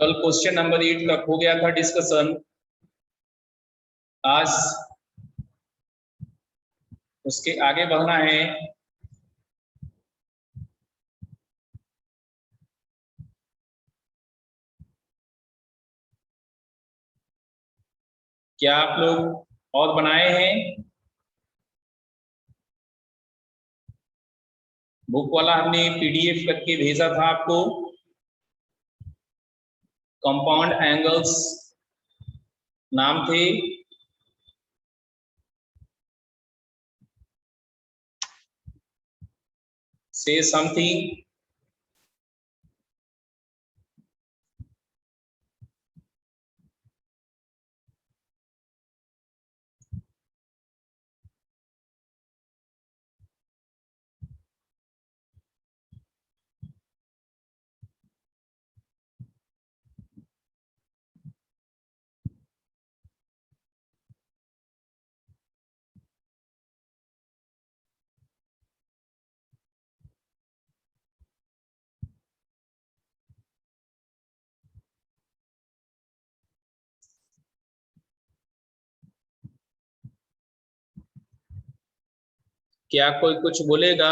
कल question number 8 तक हो गया था डिस्कशन। आज उसके आगे बढ़ना है। क्या आप लोग और बनाए हैं? बुक वाला हमने पीडीएफ करके भेजा था आपको। कंपाउंड एंगल्स नाम थे। से समथिंग। क्या कोई कुछ बोलेगा?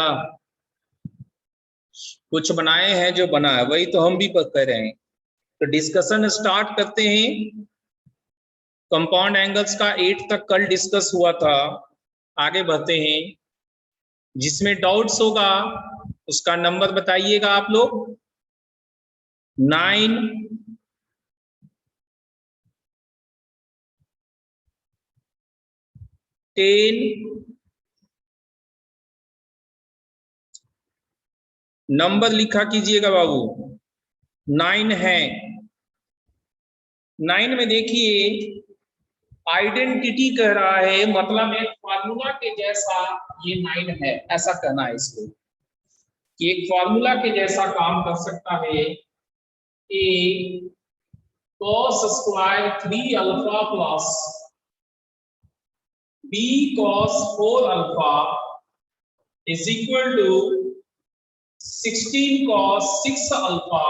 कुछ बनाए हैं, जो बना है वही तो हम भी कर रहे हैं। तो डिस्कशन स्टार्ट करते हैं। कंपाउंड एंगल्स का 8 तक कल डिस्कस हुआ था। आगे बढ़ते हैं। जिसमें डाउट्स होगा उसका नंबर बताइएगा आप लोग। 9, 10, नंबर लिखा कीजिएगा बाबू। 9 है। 9 में देखिए आइडेंटिटी कह रहा है, मतलब एक फार्मूला के जैसा ये 9 है, ऐसा कहना है इसको कि एक फार्मूला के जैसा काम कर सकता है। A cos square 3 alpha plus b cos 4 alpha is equal to 16 cos 6 alpha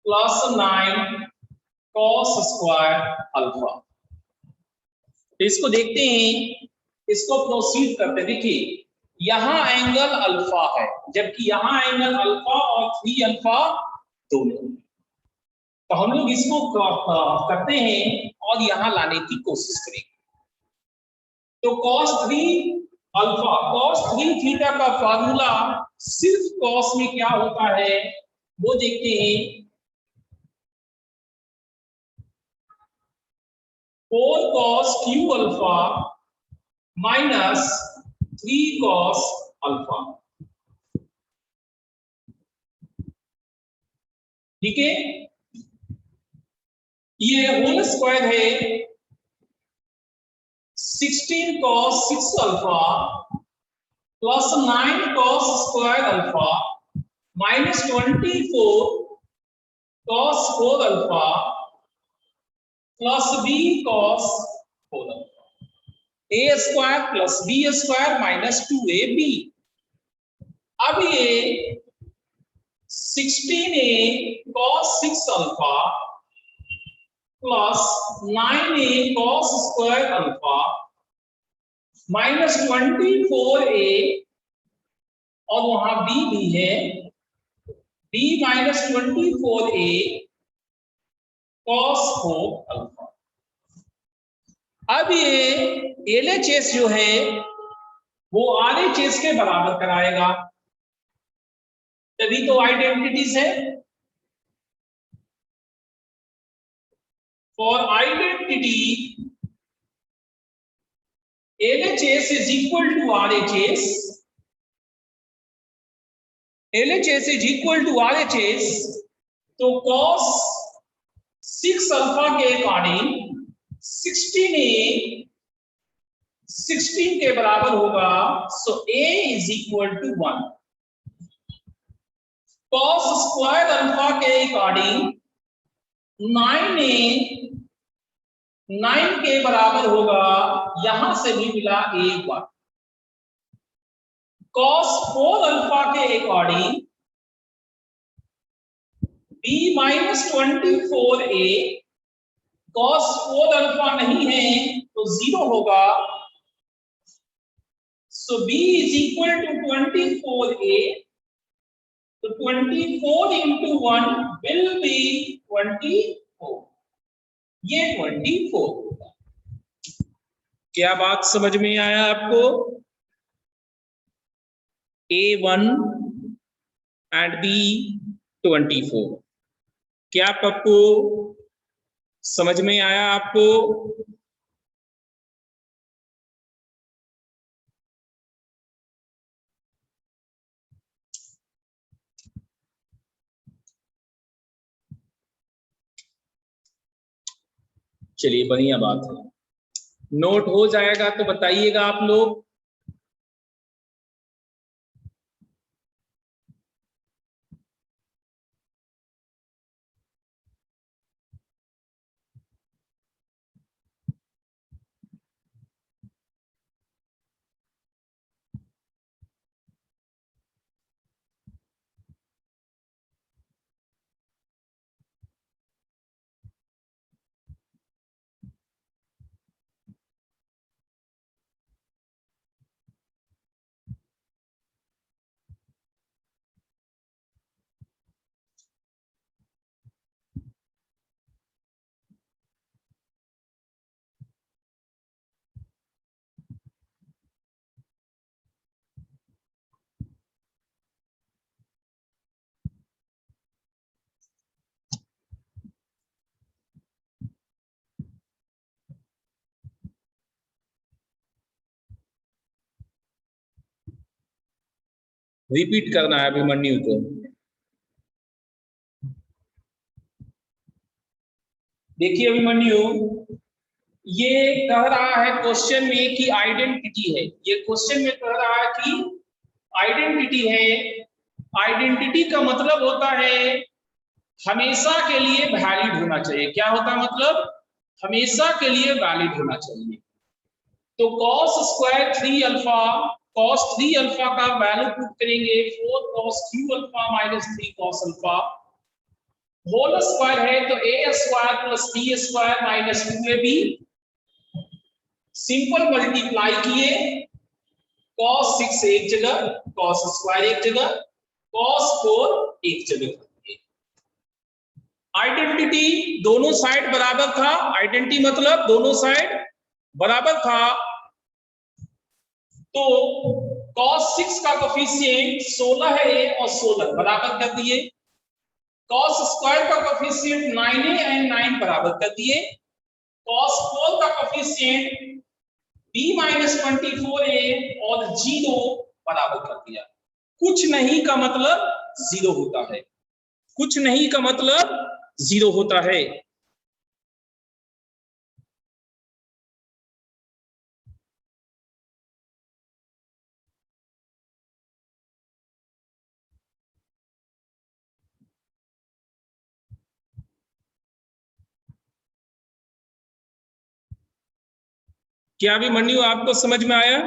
plus 9 cos square alpha. इसको देखते हैं, इसको प्रोसीड करते। देखिए यहां एंगल अल्फा है, जबकि यहां एंगल अल्फा और 3 अल्फा दोनों। तो हम लोग इसको करते हैं और यहां लाने की कोशिश करेंगे। तो cos 3 अल्फा, cos 3 थीटा का फार्मूला सिर्फ cos में क्या होता है वो देखते हैं। 4 cos q alpha minus 3 cos alpha. ठीक है, ये होल स्क्वायर है 16 cos 6 alpha plus 9 cos square alpha minus 24 cos 4 alpha plus b cos 4 alpha. A square plus B square minus 2ab। अब ये 16a cos 6 alpha plus 9a cos square alpha minus 24a और वहां b भी है, b माइनस 24a cos 4 alpha. अब ये LHS जो है वो RHS के बराबर कराएगा, तभी तो आइडेंटिटीज है। For identity LHS is equal to RHS. LHS is equal to RHS, तो cos 6 अल्फा के अकॉर्डिंग 16a 16 के बराबर होगा, सो a is equal to 1। cos square alpha के अकॉर्डिंग 9a 9 के बराबर होगा, यहां से भी मिला एक बार। cos 4 अल्फा के अकॉर्डिंग b माइनस 24a cos 4 अल्फा नहीं है तो 0 होगा। So b is equal to 24a, तो 24 इंटू 1 विल बी 24, ये 24 होगा। क्या बात समझ में आया आपको? A1 and B 24। क्या पप्पू समझ में आया आपको? चलिए बढ़िया बात है। नोट हो जाएगा तो बताइएगा आप लोग। रिपीट करना है अभिमन्यु को। देखिए अभिमन्यु, ये कह रहा है क्वेश्चन में कि आइडेंटिटी है। ये क्वेश्चन में कह रहा है कि आइडेंटिटी है। आइडेंटिटी का मतलब होता है हमेशा के लिए वैलिड होना चाहिए। क्या होता है मतलब? हमेशा के लिए वैलिड होना चाहिए। तो cos square 3 alpha, cos 3 alpha का वैल्यू पुट करेंगे 4 cos q alpha minus 3 cos alpha, whole square है तो a square plus b square minus 2ab, simple multiply किए, cos 6 एक जगह, cos स्क्वायर एक जगह, cos 4 एक जगह। आइडेंटिटी दोनों साइड बराबर था। आइडेंटिटी मतलब दोनों साइड बराबर था। तो cos 6 का कोफिशिएंट 16 है और 16 बराबर कर दिए। cos स्क्वायर का कोफिशिएंट 9a एंड 9 बराबर कर दिए। cos 4 का कोफिशिएंट b माइनस 24a और 0 बराबर कर दिया। कुछ नहीं का मतलब 0 होता है। कुछ नहीं का मतलब 0 होता है। क्या भी मन्यू आपको समझ में आया?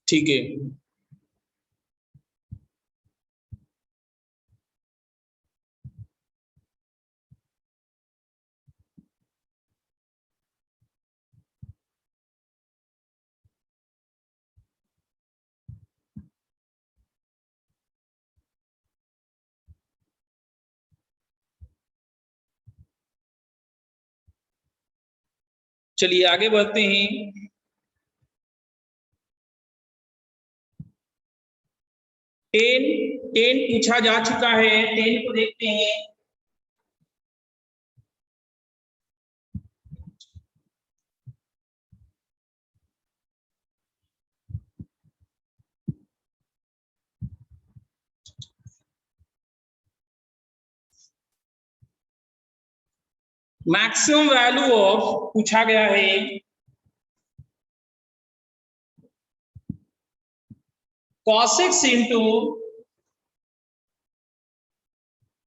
ठीक है। चलिए आगे बढ़ते हैं। 10 पूछा जा चुका है। 10 को देखते हैं। मैक्सिमम वैल्यू ऑफ पूछा गया है cos x into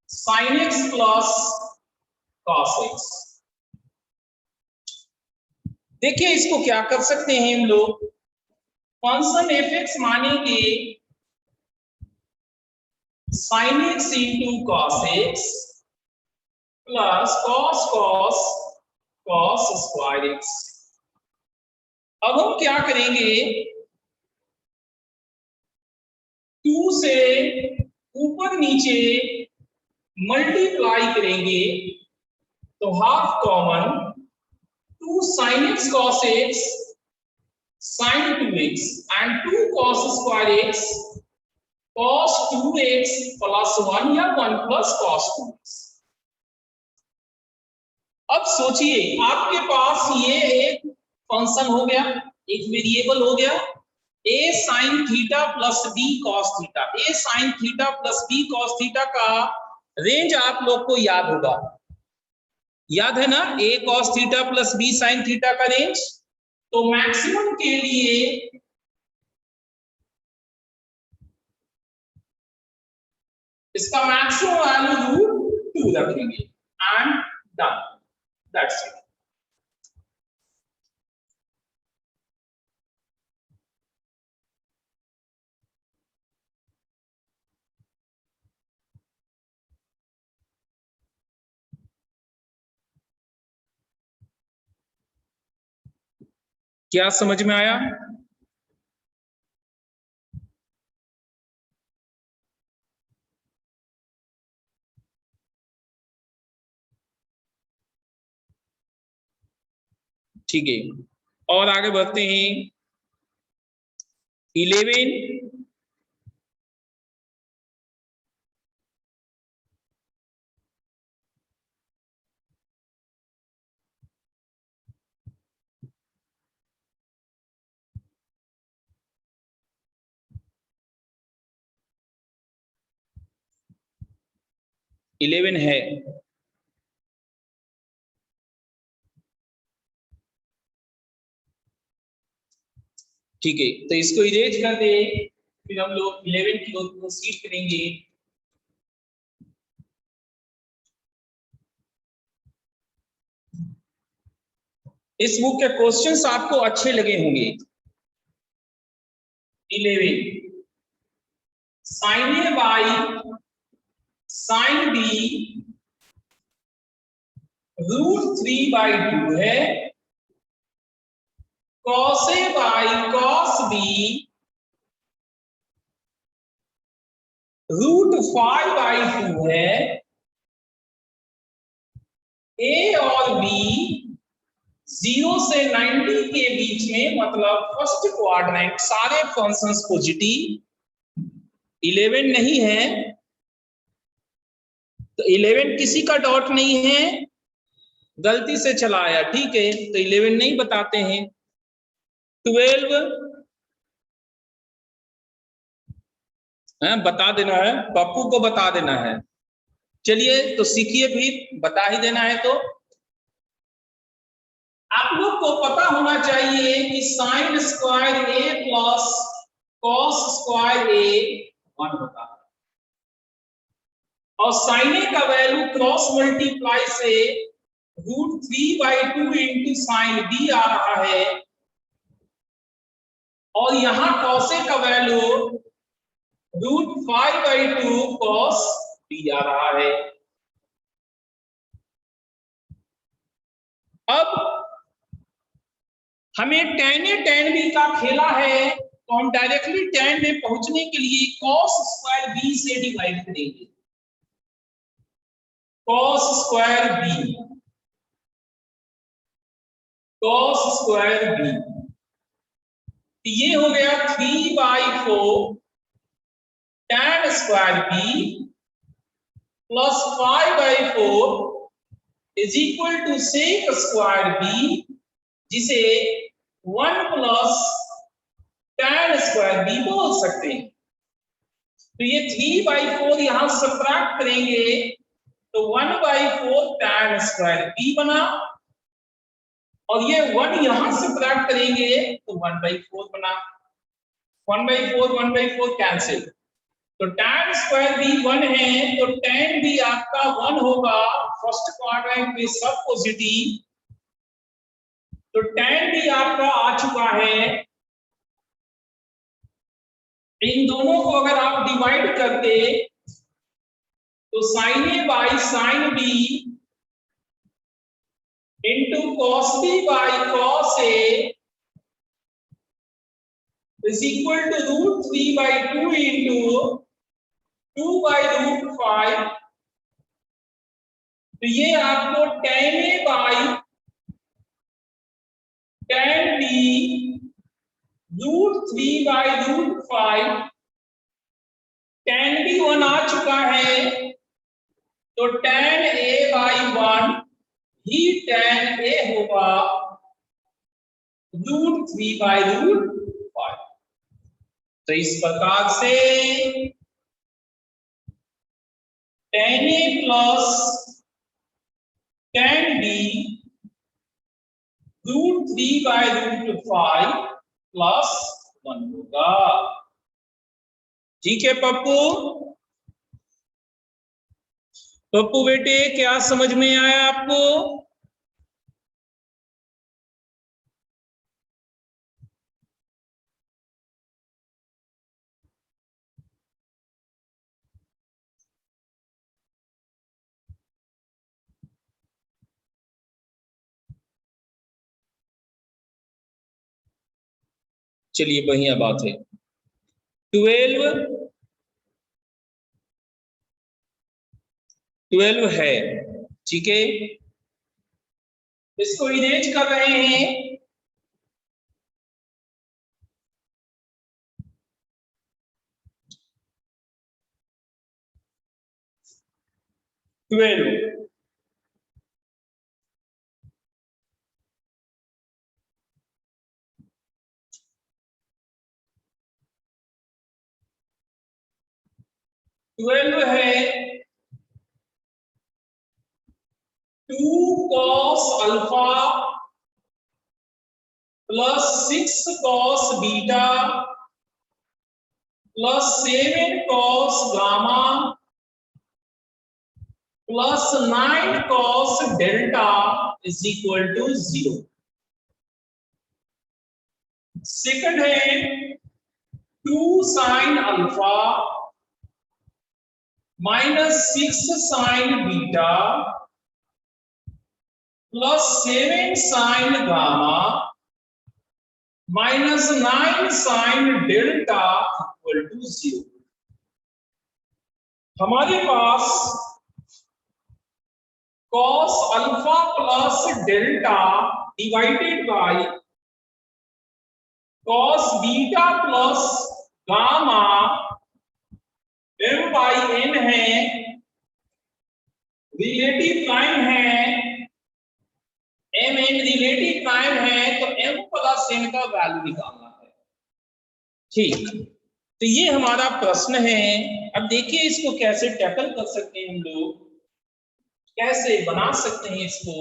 sin x plus cos x। देखिए इसको क्या कर सकते हैं हम लोग, फंक्शन एफ एक्स मानेंगे sin x into cos x plus cos square x। अब हम क्या करेंगे, 2 से ऊपर नीचे मल्टीप्लाई करेंगे तो half common 2 sin x cos x sin 2x and 2 cos square x cos 2x plus 1 या 1 plus cos 2x। अब सोचिए आपके पास ये एक फंक्शन हो गया, एक वेरिएबल हो गया a sin theta plus b cos theta. a sin theta plus b cos theta का रेंज आप लोग को याद होगा, याद है ना, a cos theta plus b sin theta का रेंज। तो मैक्सिमम के लिए इसका मैक्सिमम वैल्यू √2 रखेंगे एंड डन, दैट्स इट। क्या समझ में आया? ठीक है, और आगे बढ़ते हैं। 11 11 है, ठीक है, तो इसको इरेज कर दे, फिर हम लोग 11 की ओर प्रोसीड करेंगे। इस बुक के क्वेश्चंस आपको अच्छे लगे होंगे। 11 sin a by sin b √3/2 है, cos a by cos b √5/2 है। a और b 0 से 90 के बीच में, मतलब फर्स्ट क्वाड्रेंट, सारे फंक्शंस पॉजिटिव। 11 नहीं है तो 11 किसी का डॉट नहीं है, गलती से चला आया, ठीक है, तो 11 नहीं बताते हैं। 12 बता देना है, पप्पू को बता देना है। चलिए तो सीखिए, फिर बता ही देना है तो आप लोग को पता होना चाहिए कि sine square a plus cos square a 1 होता है, और साइन a का वैल्यू क्रॉस मल्टीप्लाई से √3/2 इंटू साइन b आ रहा है, और यहां कॉस a का वैल्यू √5/2 कॉस b आ रहा है। अब हमें tan a tan b का खेला है, तो हम डायरेक्टली tan में पहुंचने के लिए cos स्क्वायर b से डिवाइड करेंगे। cos square b, cos square b, ये हो गया 3/4 tan square b plus 5/4 is equal to sec square b, जिसे 1 प्लस tan स्क्वायर b बोल सकते हैं। तो ये 3/4 यहां सब्ट्रैक्ट करेंगे तो 1/4 tan स्क्वायर बी बना, और ये 1 यहां से प्राप्त करेंगे तो 1/4 बना। 1/4 कैंसिल, तो tan स्क्वायर बी 1 है, तो tan भी आपका 1 होगा, फर्स्ट क्वाड्रेंट में सब पॉजिटिव, तो tan भी आपका आ चुका है। इन दोनों को अगर आप डिवाइड करते तो sin a by sin b into cos b by cos a is equal to √3/2 into 2/√5। तो ये आपको tan a by tan b √3/√5, tan b 1 आ चुका है, तो tan ए बाई 1 ही tan ए होगा √3/√5। तो इस प्रकार से tan a plus tan b √3/√5 plus 1 होगा। ठीक है पप्पू? पप्पू बेटे क्या समझ में आया आपको? चलिए बढ़िया बात है। 12 है, ठीक है, इसको इरेज कर रहे हैं। ट्वेल्व है 2 cos alpha plus 6 cos beta plus 7 cos gamma plus 9 cos delta is equal to 0। Second है 2 sin alpha minus 6 sin beta plus 7 sin gamma minus 9 sin delta equal to 0। हमारे पास cos alpha plus delta divided by cos beta plus gamma m by n है, relative time है, m n relative time है, तो m plus n का value निकालना है। ठीक, तो ये हमारा प्रश्न है। अब देखिए इसको कैसे टैकल कर सकते हैं हम लोग, कैसे बना सकते हैं इसको।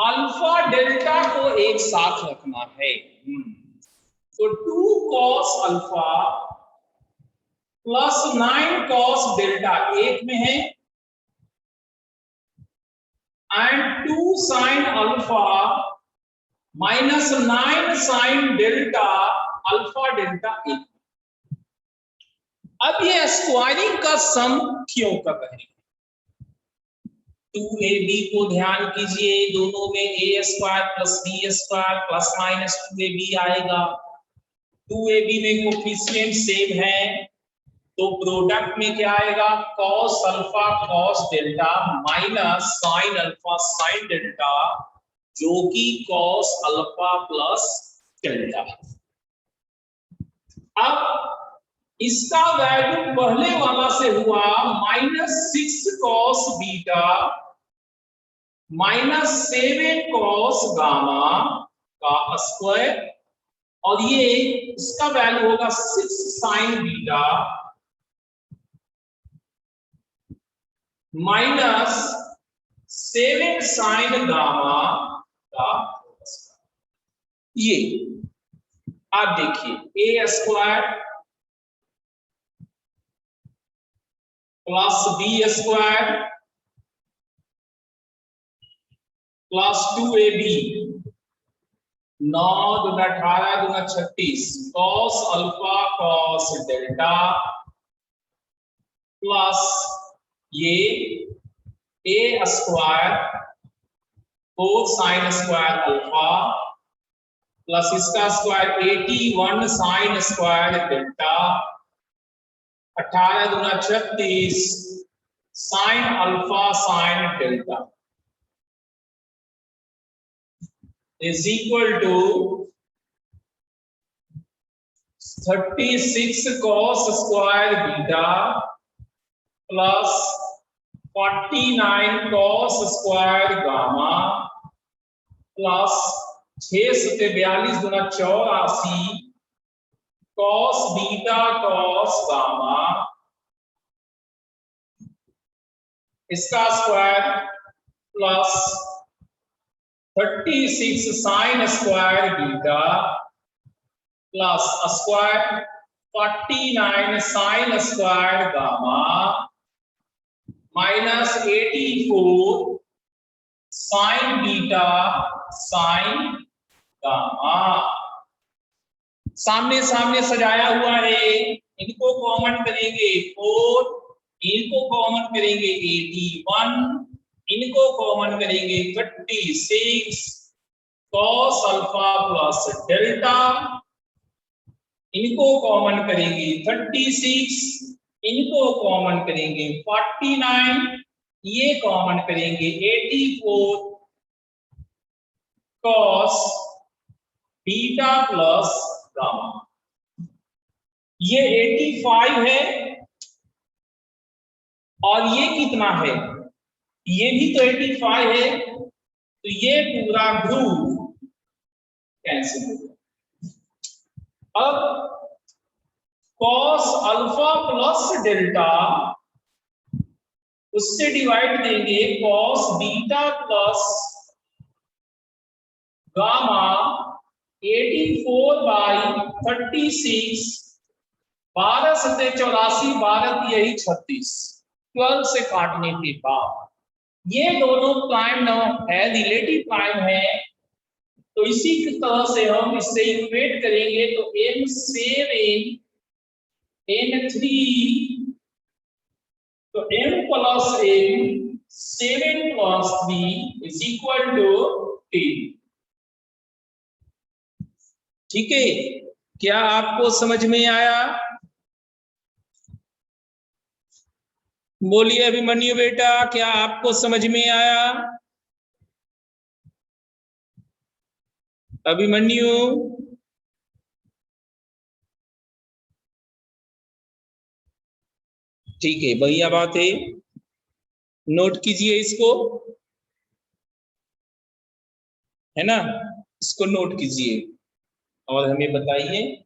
अल्फा डेल्टा को एक साथ रखना है, तो 2 cos alpha plus 9 cos delta एक में है, and 2 sin alpha minus 9 sin delta alpha delta एक। अब ये स्क्वायरिंग का सम क्यों कर रहे हैं? 2ab को ध्यान कीजिए, दोनों में a square plus b square plus minus 2ab आएगा। 2ab में कोफिशिएंट सेम है, तो प्रोडक्ट में क्या आएगा? cos alpha cos delta minus sin alpha sin delta, जो कि cos अल्फा प्लस डेल्टा। अब इसका वैल्यू पहले वाला से हुआ -6 cos बीटा -7 cos गामा का स्क्वायर, और ये इसका वैल्यू होगा 6 sin बीटा -7 sin गामा का स्क्वायर। ये आप देखिए a square plus b square plus 2ab, 9 दूना 18 दूना 36 cos alpha cos delta plus ये a square 4 sin square alpha plus इसका स्क्वायर 81 sin स्क्वायर डेल्टा, 18 दूना 36 sin alpha sin delta is equal to 36 cos square beta plus 49 cos square gamma plus 6 सते 42 दूना 84 cos beta cos gamma, इसका square plus 36 sin square beta plus square 49 sin square gamma -84 sin beta sin gamma. सामने सामने सजाया हुआ है, इनको common करेंगे 4, इनको कॉमन करेंगे 81, इनको कॉमन करेंगे 36 cos अल्फा प्लस डेल्टा, इनको कॉमन करेंगे 36, इनको कॉमन करेंगे 49, ये कॉमन करेंगे 84 cos बीटा प्लस गामा। ये 85 है और ये कितना है, ये भी तो 85 है, तो ये पूरा ग्रुप कैंसिल हो गया। अब cos अल्फा प्लस डेल्टा उससे डिवाइड देंगे cos बीटा प्लस गामा 84/36, 12 सते 84, 12 यही 36, 12 से काटने के बाद ये दोनों प्राइम है, रिलेटिव प्राइम है, तो इसी की तरह से हम इससे इक्वेट करेंगे तो m7 n3 तो m plus n 7 + 3 is equal to 10। ठीक है, क्या आपको समझ में आया? बोलिए अभिमन्यु बेटा, क्या आपको समझ में आया? अभिमन्यु, ठीक है, बढ़िया बात है, नोट कीजिए इसको, है ना, इसको नोट कीजिए और हमें बताइए।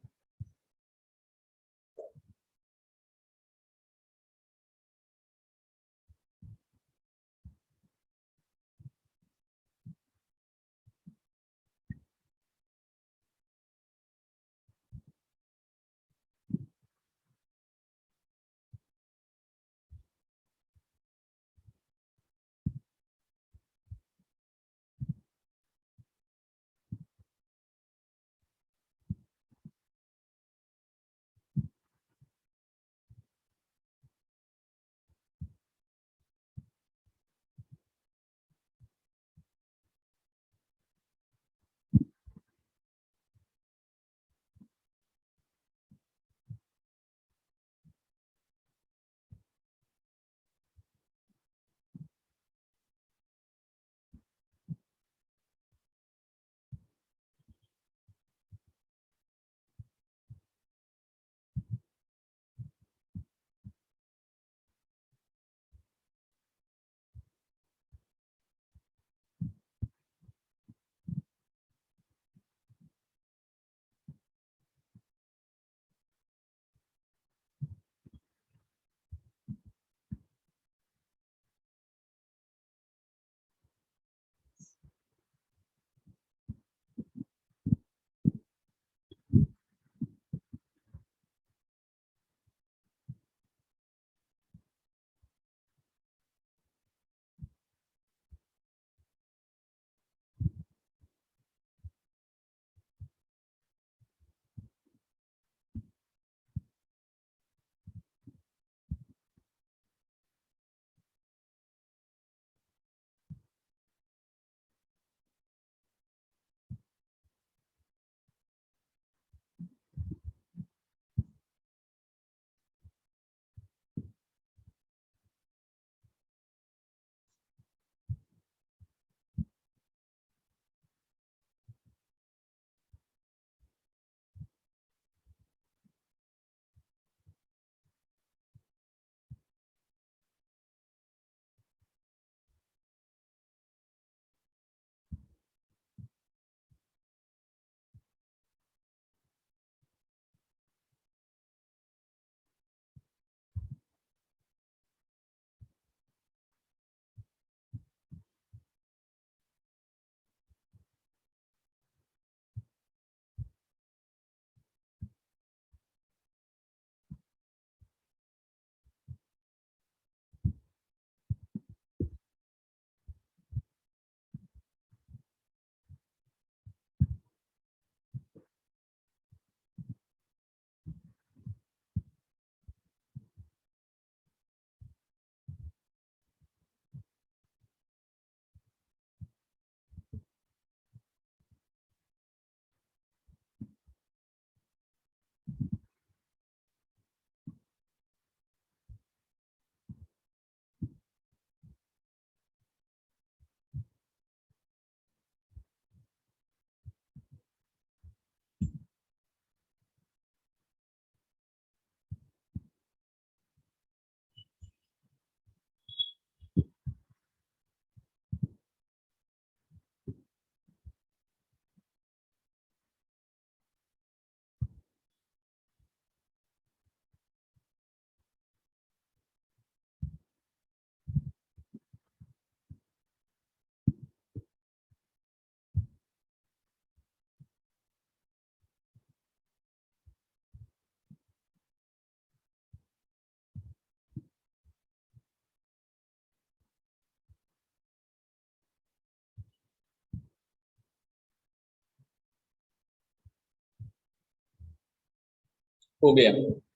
हो गया।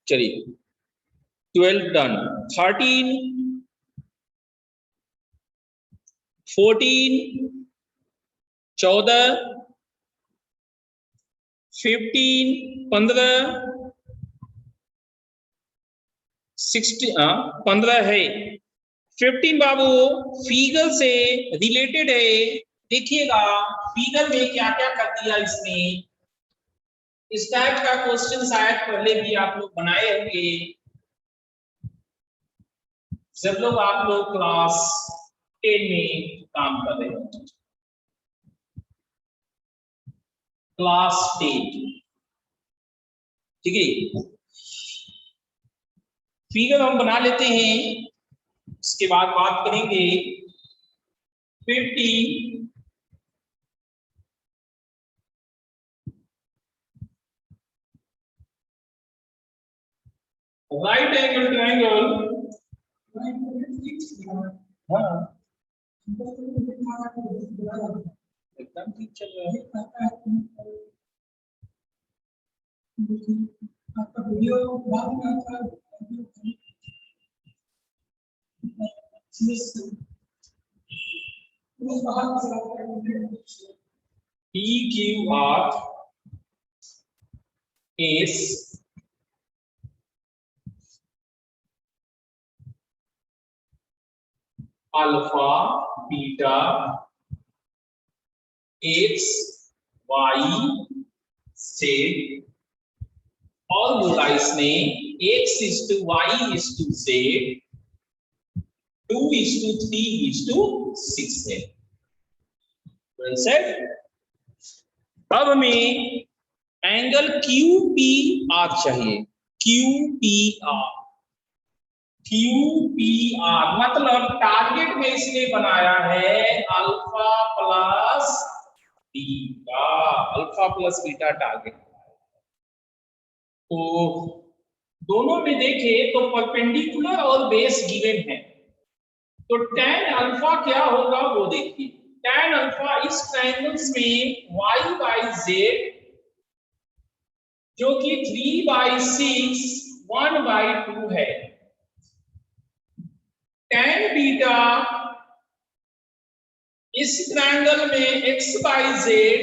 चलिए 12 डन। 13, 14, 14, 15, 15, 16, 15 है। 15 बाबू फिगर से रिलेटेड है। देखिएगा फिगर में क्या क्या कर दिया इसने। इस टाइप का क्वेश्चन शायद पहले भी आप लोग बनाए होंगे जब लोग आप लोग क्लास 10 में काम कर रहे होंगे। क्लास 10, ठीक है। फिगर हम बना लेते हैं, उसके बाद बात करेंगे। 50, राइट एंगल ट्रायंगल। हाँ एकदम ठीक चल रहा है। आपका वीडियो बाद में आता है। PQR is alpha beta x y z और बोला इसने x is to y is to z 2 is to 3 is to 6 है। well said। अब हमें एंगल QPR चाहिए। QPR, QPR मतलब टारगेट में इसने बनाया है alpha plus beta. Alpha plus beta target. तो दोनों में देखें तो परपेंडिकुलर और बेस गिवन है। तो tan अल्फा क्या होगा वो देखिए। tan अल्फा इस ट्रायंगल्स में y बाई जेड जो कि 3/6 1/2 है। tan बीटा इस ट्रायंगल में x बाई जेड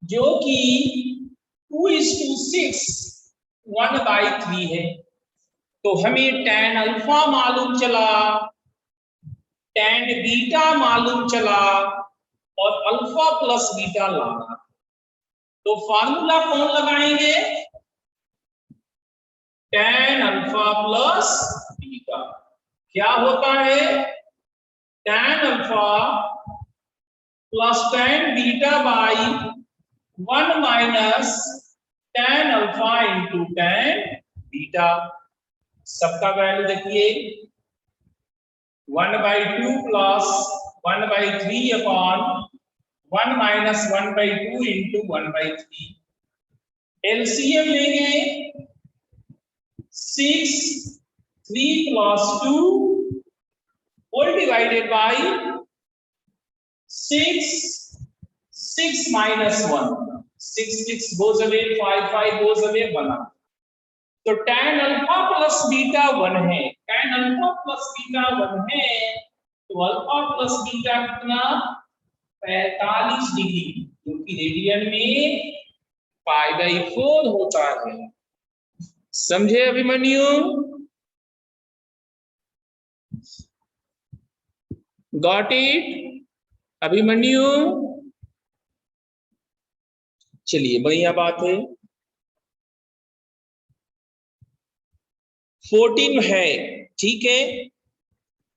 जो कि 2:6 1/3 है। तो हमें tan अल्फा मालूम चला, tan बीटा मालूम चला और अल्फा प्लस बीटा लाना। तो फार्मूला कौन लगाएंगे? tan अल्फा प्लस बीटा क्या होता है? tan alpha plus tan beta by 1 minus tan alpha into tan beta. सबका वैल्यू देखिए 1/2 plus 1/3 upon 1 minus 1/2 into 1/3। LCM लेंगे 6 3 plus 2 whole divided by 6 6 minus 1 6 6 goes away 5 5 goes away 1। तो tan alpha plus beta 1 है। tan alpha plus beta 1 है तो alpha plus beta कितना 45 degree जो कि रेडियन में π/4 होता है। समझे अभिमन्यु? Got it Abhimanyu? चलिए बढ़िया बात है। 14 है, ठीक है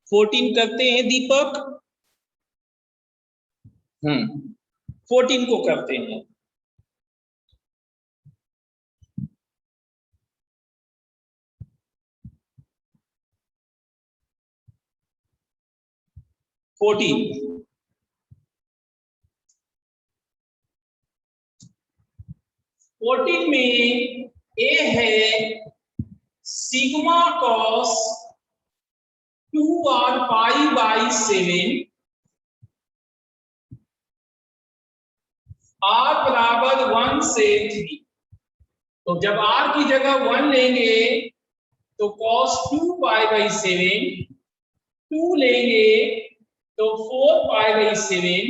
14 करते हैं दीपक। 14 को करते हैं। फोर्टीन में ए है सिग्मा कॉस 2r π/7 r बराबर 1 से 3। तो जब r की जगह 1 लेंगे तो cos 2 पाई बाई 7, 2 लेंगे तो 4 पाई बाई 7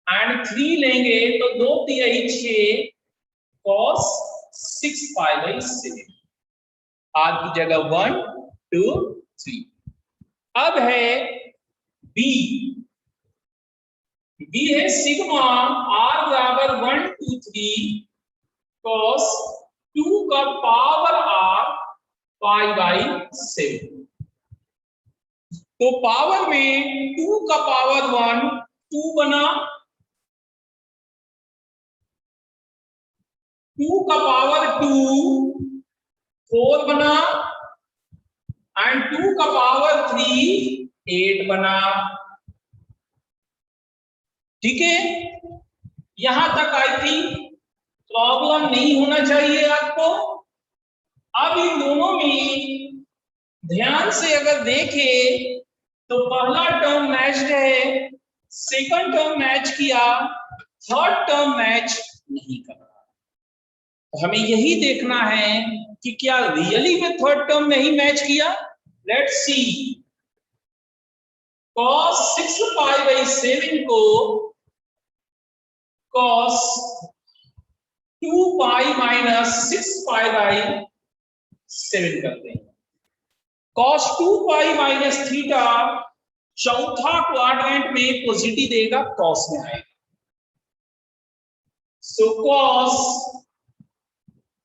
एंड 3 लेंगे तो 2 तिहाई 6 cos 6 पाई बाई 7। r की जगह 1 2 3। अब है b है सिग्मा r बराबर 1 2 3 cos 2 का पावर r पाई बाई 7। तो पावर में 2 का पावर 1 2 बना, 2 का पावर 2 4 बना एंड 2 का पावर 3 8 बना। ठीक है, यहां तक आई थिंक प्रॉब्लम नहीं होना चाहिए आपको। अब इन दोनों में ध्यान से अगर देखें तो पहला टर्म मैच्ड है, सेकंड टर्म मैच किया, थर्ड टर्म मैच नहीं कर रहा। तो हमें यही देखना है कि क्या रियली में थर्ड टर्म नहीं मैच किया। Let's see, cos 6 pi by 7 को cos 2 pi minus 6 pi by 7 करते हैं। cos 2 पाई माइनस थीटा चौथा क्वाड्रेंट में पॉजिटिव देगा, cos में आएगा। सो cos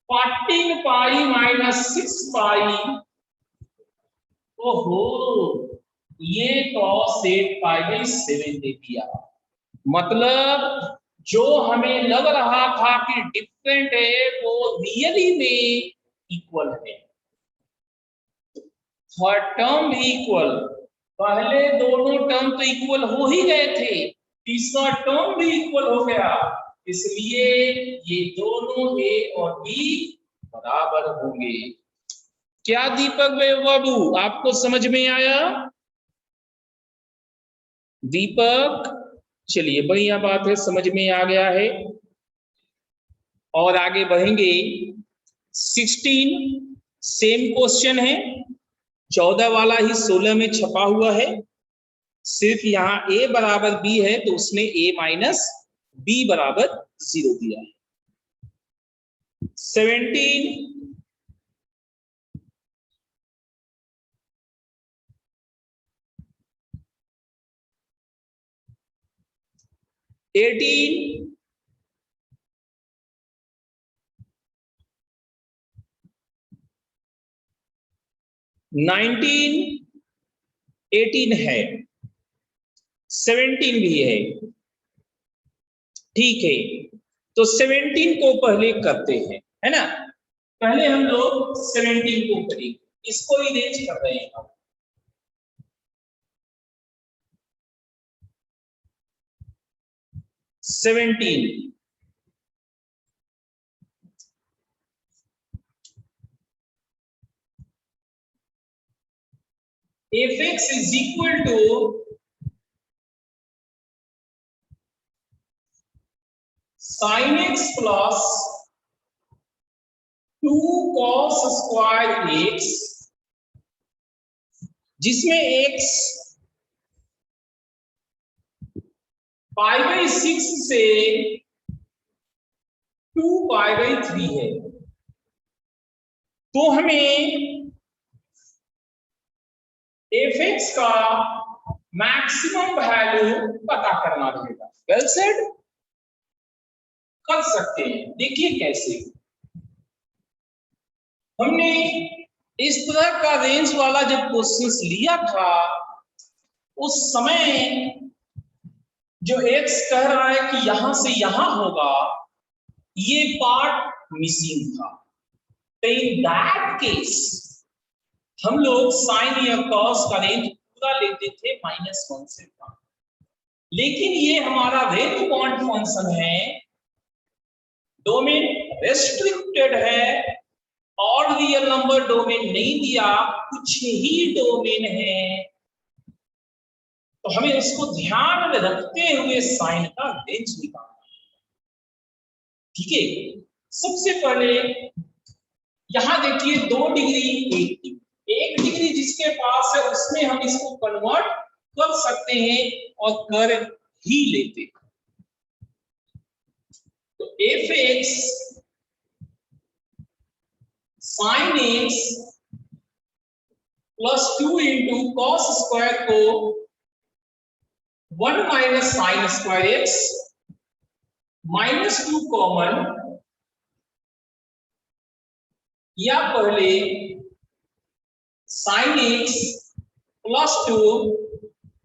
14 पाई माइनस 6 पाई, ओहो ये cos 8 पाई बाई 7 दे दिया। मतलब जो हमें लग रहा था कि डिफरेंट है वो रियली में इक्वल है। थर्ड टर्म भी इक्वल, पहले दोनों टर्म तो इक्वल हो ही गए थे, तीसरा टर्म भी इक्वल हो गया, इसलिए ये दोनों ए और बी बराबर होंगे। क्या दीपक बाबू आपको समझ में आया? दीपक, चलिए बढ़िया बात है, समझ में आ गया है। और आगे बढ़ेंगे। 16 सेम क्वेश्चन है, 14 वाला ही 16 में छपा हुआ है, सिर्फ यहाँ a बराबर b है तो उसने a माइनस b बराबर 0 दिया है। 17 18 19 18 है, 17 भी है। ठीक है, तो 17 को पहले करते हैं, है ना। पहले हम लोग 17 को करेंगे, इसको इरेज कर रहे हैं हम। Seventeen fx is equal to sin x plus 2 cos square x, जिसमें x पाई बाई 6 से 2 पाई बाई 3 है। तो हमें fx का मैक्सिमम वैल्यू पता करना रहेगा। वेल सेड, कर सकते हैं। देखिए कैसे, हमने इस तरह का रेंज वाला जब क्वेश्चंस लिया था उस समय जो x कह रहा है कि यहां से यहां होगा, ये पार्ट मिसिंग था। तो इन दैट केस हम लोग साइन या कॉस का रेंज पूरा लेते थे -1 से 1। लेकिन ये हमारा रेंज बाउंड फंक्शन है, डोमेन रेस्ट्रिक्टेड है, और रियल नंबर डोमेन नहीं दिया, कुछ ही डोमेन है, तो हमें उसको ध्यान में रखते हुए साइन का रेंज निकालना। ठीक है, सबसे पहले यहां देखिए 2 डिग्री 1 डिग्री जिसके पास है उसमें हम इसको कन्वर्ट कर सकते हैं और कर ही लेते। तो F x sine x plus 2 into cos square को 1 minus sine square x -2 common, या पहले sine x plus 2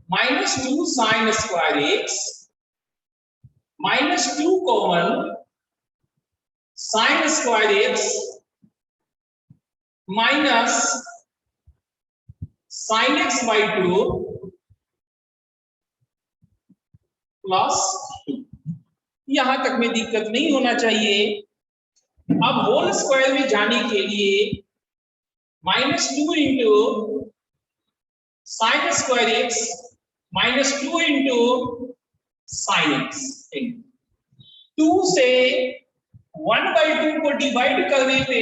-2 sine square x -2 common sine square x minus sine x by 2 plus 2। यहां तक में दिक्कत नहीं होना चाहिए। अब होल स्क्वायर में जाने के लिए -2 into sine square x -2 into sine x, 2 से 1/2 को डिवाइड करने पे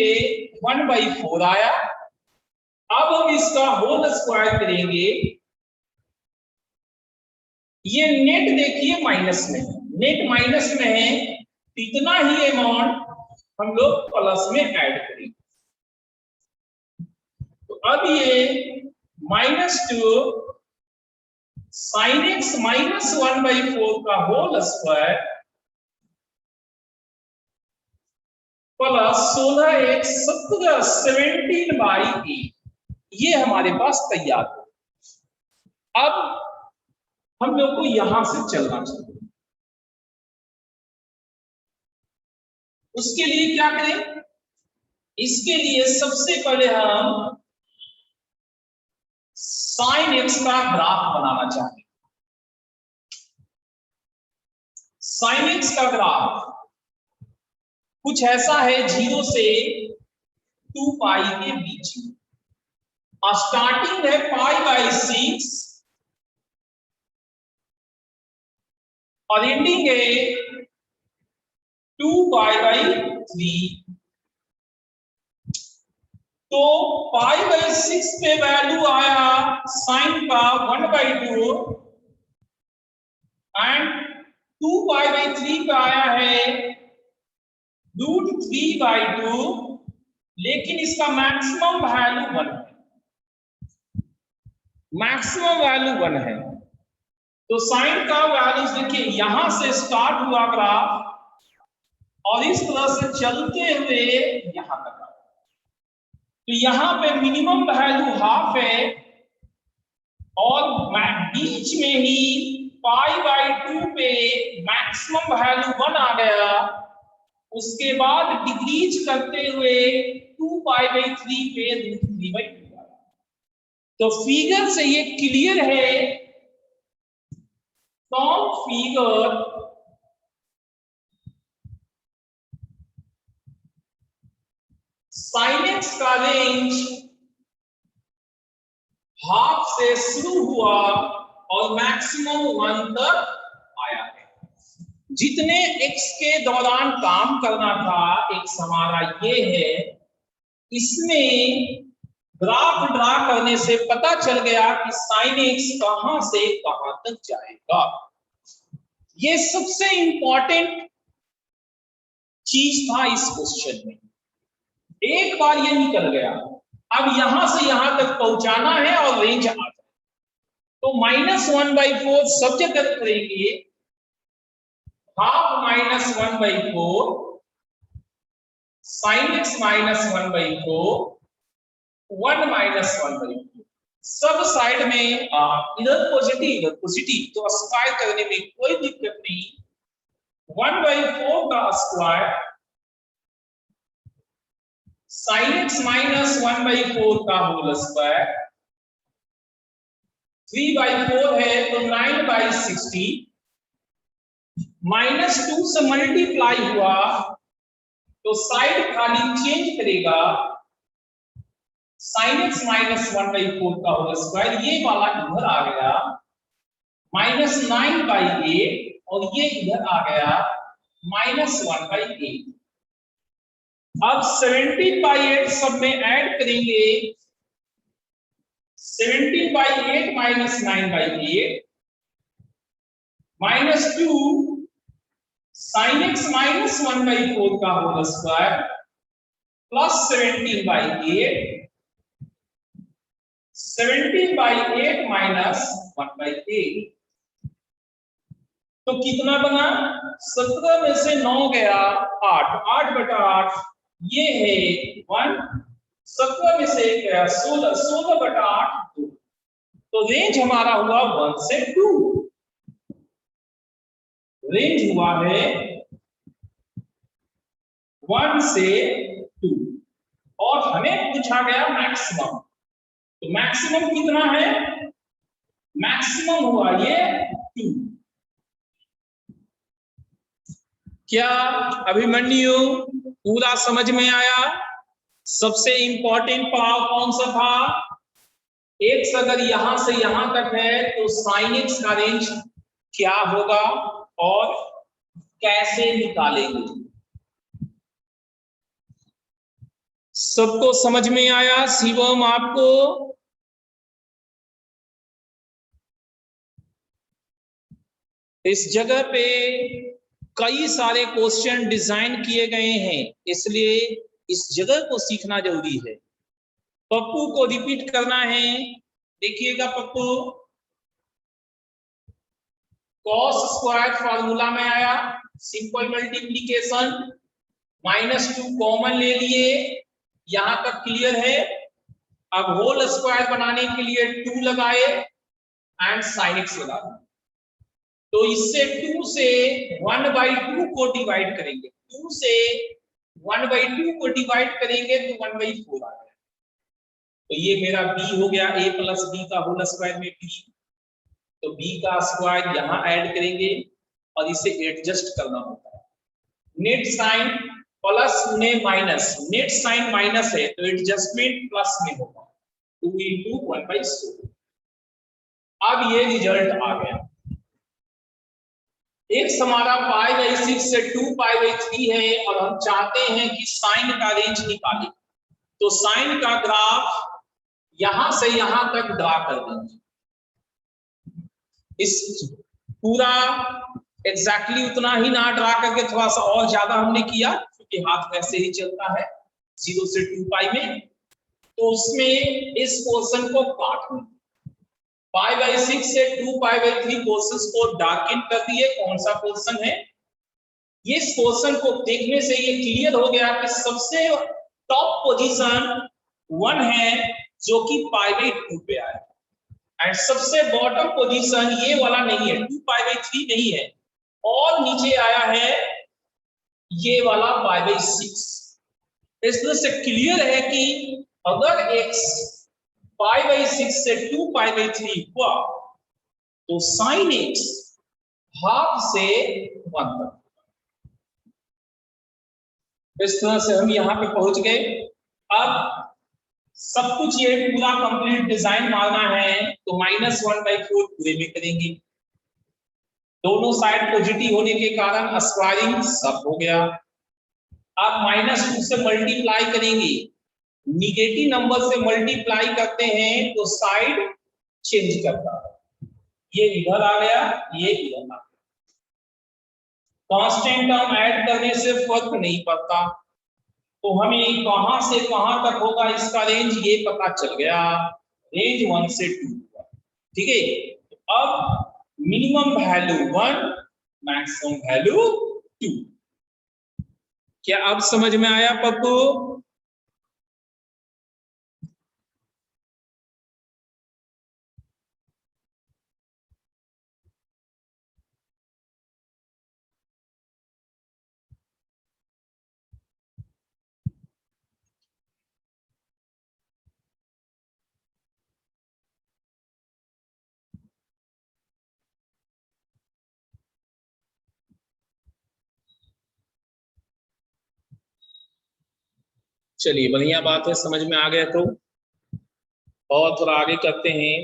1/4 आया। अब हम इसका होल स्क्वायर करेंगे। ये नेट देखिए माइनस में, नेट माइनस में है, इतना ही अमाउंट हम लोग प्लस में ऐड करेंगे। तो अब ये -2 साइन एक्स -1/4 का होल स्क्वायर प्लस 16x 17/8, ये हमारे पास तैयार है। अब हम लोग को यहां से चलना चाहिए। उसके लिए क्या करें? इसके लिए सबसे पहले हम साइन एक्स का ग्राफ बनाना चाहते हैं। साइन एक्स का ग्राफ कुछ ऐसा है 0 से 2 पाई के बीच में। स्टार्टिंग है π/6 और एंडिंग है 2π/3। तो π/6 पे वैल्यू आया साइन का 1/2 एंड 2π/3 पे आया है √3/2, लेकिन इसका मैक्सिमम वैल्यू 1 है, मैक्सिमम वैल्यू 1 है। तो साइन का वैल्यू देखिए यहां से स्टार्ट हुआ ग्राफ और इस तरह से चलते हुए यहां तक। तो यहां पे मिनिमम वैल्यू हाफ है और बीच में ही π/2 पे मैक्सिमम वैल्यू 1 आ गया। उसके बाद डिक्रीज करते हुए 2π/3 पे √3/2। तो फिगर से ये क्लियर है, फ्रॉम फिगर साइन एक्स का रेंज हाफ से शुरू हुआ और मैक्सिमम 1 तक आया है। जितने एक्स के दौरान काम करना था एक्स हमारा ये है। इसमें ग्राफ ड्रा करने से पता चल गया कि साइन एक्स कहां से कहां तक जाएगा। ये सबसे इंपॉर्टेंट चीज था इस क्वेश्चन में। एक बार ये निकल गया, अब यहां से यहां तक पहुंचाना है और रेंज आ जाए। तो -1/4 सब जगह करेंगे, हाफ -1/4 साइन एक्स -1/4 1 -1/4 सब साइड में इधर पॉजिटिव तो स्क्वायर करने में कोई दिक्कत नहीं। 1/4 का स्क्वायर साइन एक्स -1/4 का होल स्क्वायर 3/4 है तो 9/60 -2 से मल्टीप्लाई हुआ तो साइड खाली चेंज करेगा। साइन एक्स -1/4 का होल स्क्वायर ये वाला इधर आ गया -9/8 और ये इधर आ गया -1/8। अब 17/8 सब में ऐड करेंगे, 17/8 minus 9/8 minus 2 sin x minus 1/4 का होल स्क्वायर प्लस 17/8 माइनस 1/8। तो कितना बना? 17 में से 9 गया 8, 8/8 ये है 1। 17 में से 1 गया 16, 16/8 2। तो रेंज हमारा हुआ 1 से 2, रेंज हुआ है 1 से 2। और हमें पूछा गया मैक्सिमम, तो मैक्सिमम कितना है? मैक्सिमम हुआ ये 2। क्या अभिमन्यु पूरा समझ में आया? सबसे इंपॉर्टेंट पड़ाव कौन सा था? एक्स अगर यहां से यहां तक है तो साइन एक्स का रेंज क्या होगा और कैसे निकालेंगे? सबको समझ में आया? शिवम आपको? इस जगह पे कई सारे क्वेश्चन डिजाइन किए गए हैं, इसलिए इस जगह को सीखना जरूरी है। पप्पू को रिपीट करना है, देखिएगा पप्पू। कॉस स्क्वायर फॉर्मूला में आया, सिंपल मल्टीप्लीकेशन, -2 कॉमन ले लिए, यहां तक क्लियर है। अब होल स्क्वायर बनाने के लिए 2 लगाए एंड sin x लगा। तो इससे 2 से 1/2 को डिवाइड करेंगे, 2 से 1/2 को डिवाइड करेंगे तो 1/4 आ गया। तो ये मेरा b हो गया, a प्लस b का होल स्क्वायर में b, तो b का स्क्वायर यहां ऐड करेंगे और इसे एडजस्ट करना होता है। नेट साइन प्लस में माइनस, नेट साइन माइनस है तो एडजस्टमेंट प्लस में होगा, 2 × 1/4। अब ये रिजल्ट आ गया। x हमारा π/6 से 2π/3 है और हम चाहते हैं कि साइन का रेंज निकालें, तो साइन का ग्राफ यहां से यहां तक ड्रा कर देंगे। इस पूरा एग्जैक्टली उतना ही ना ड्रा करके थोड़ा सा और ज्यादा हमने किया, क्योंकि हाथ वैसे ही चलता है 0 से 2π में। तो उसमें इस पोर्शन को काट देंगे, π/6 से 2π/3 पोर्शंस को डार्कन कर दिए। कौन सा पोर्शन है? ये पोर्शन को देखने से ये क्लियर हो गया कि सबसे टॉप पोजीशन 1 है जो कि π/2 पे आया, एंड सबसे बॉटम पोजीशन ये वाला नहीं है, 2π/3 नहीं है, और नीचे आया है ये वाला π/6। इस तरह से क्लियर है कि अगर x π/6 से 2π/3 हुआ तो sin x हाफ से 1 तक। इस तरह से हम यहां पे पहुंच गए। अब सब कुछ ये पूरा कंप्लीट डिजाइन मारना है तो -1/4 पूरे में करेंगे। दोनों साइड पॉजिटिव होने के कारण स्क्वायरिंग सब हो गया। अब -2 से मल्टीप्लाई करेंगे, निगेटिव नंबर से मल्टीप्लाई करते हैं तो साइड चेंज करता है, ये इधर आ गया, ये इधर आ गया। कांस्टेंट टर्म ऐड करने से फर्क नहीं पड़ता, तो हमें कहां से कहां तक होगा इसका रेंज ये पता चल गया, रेंज 1 से 2। ठीक है, अब मिनिमम वैल्यू 1, मैक्सिमम वैल्यू 2। क्या अब समझ में आया पप्पू? चलिए बढ़िया बात है, समझ में आ गया। तो और थोड़ा आगे करते हैं।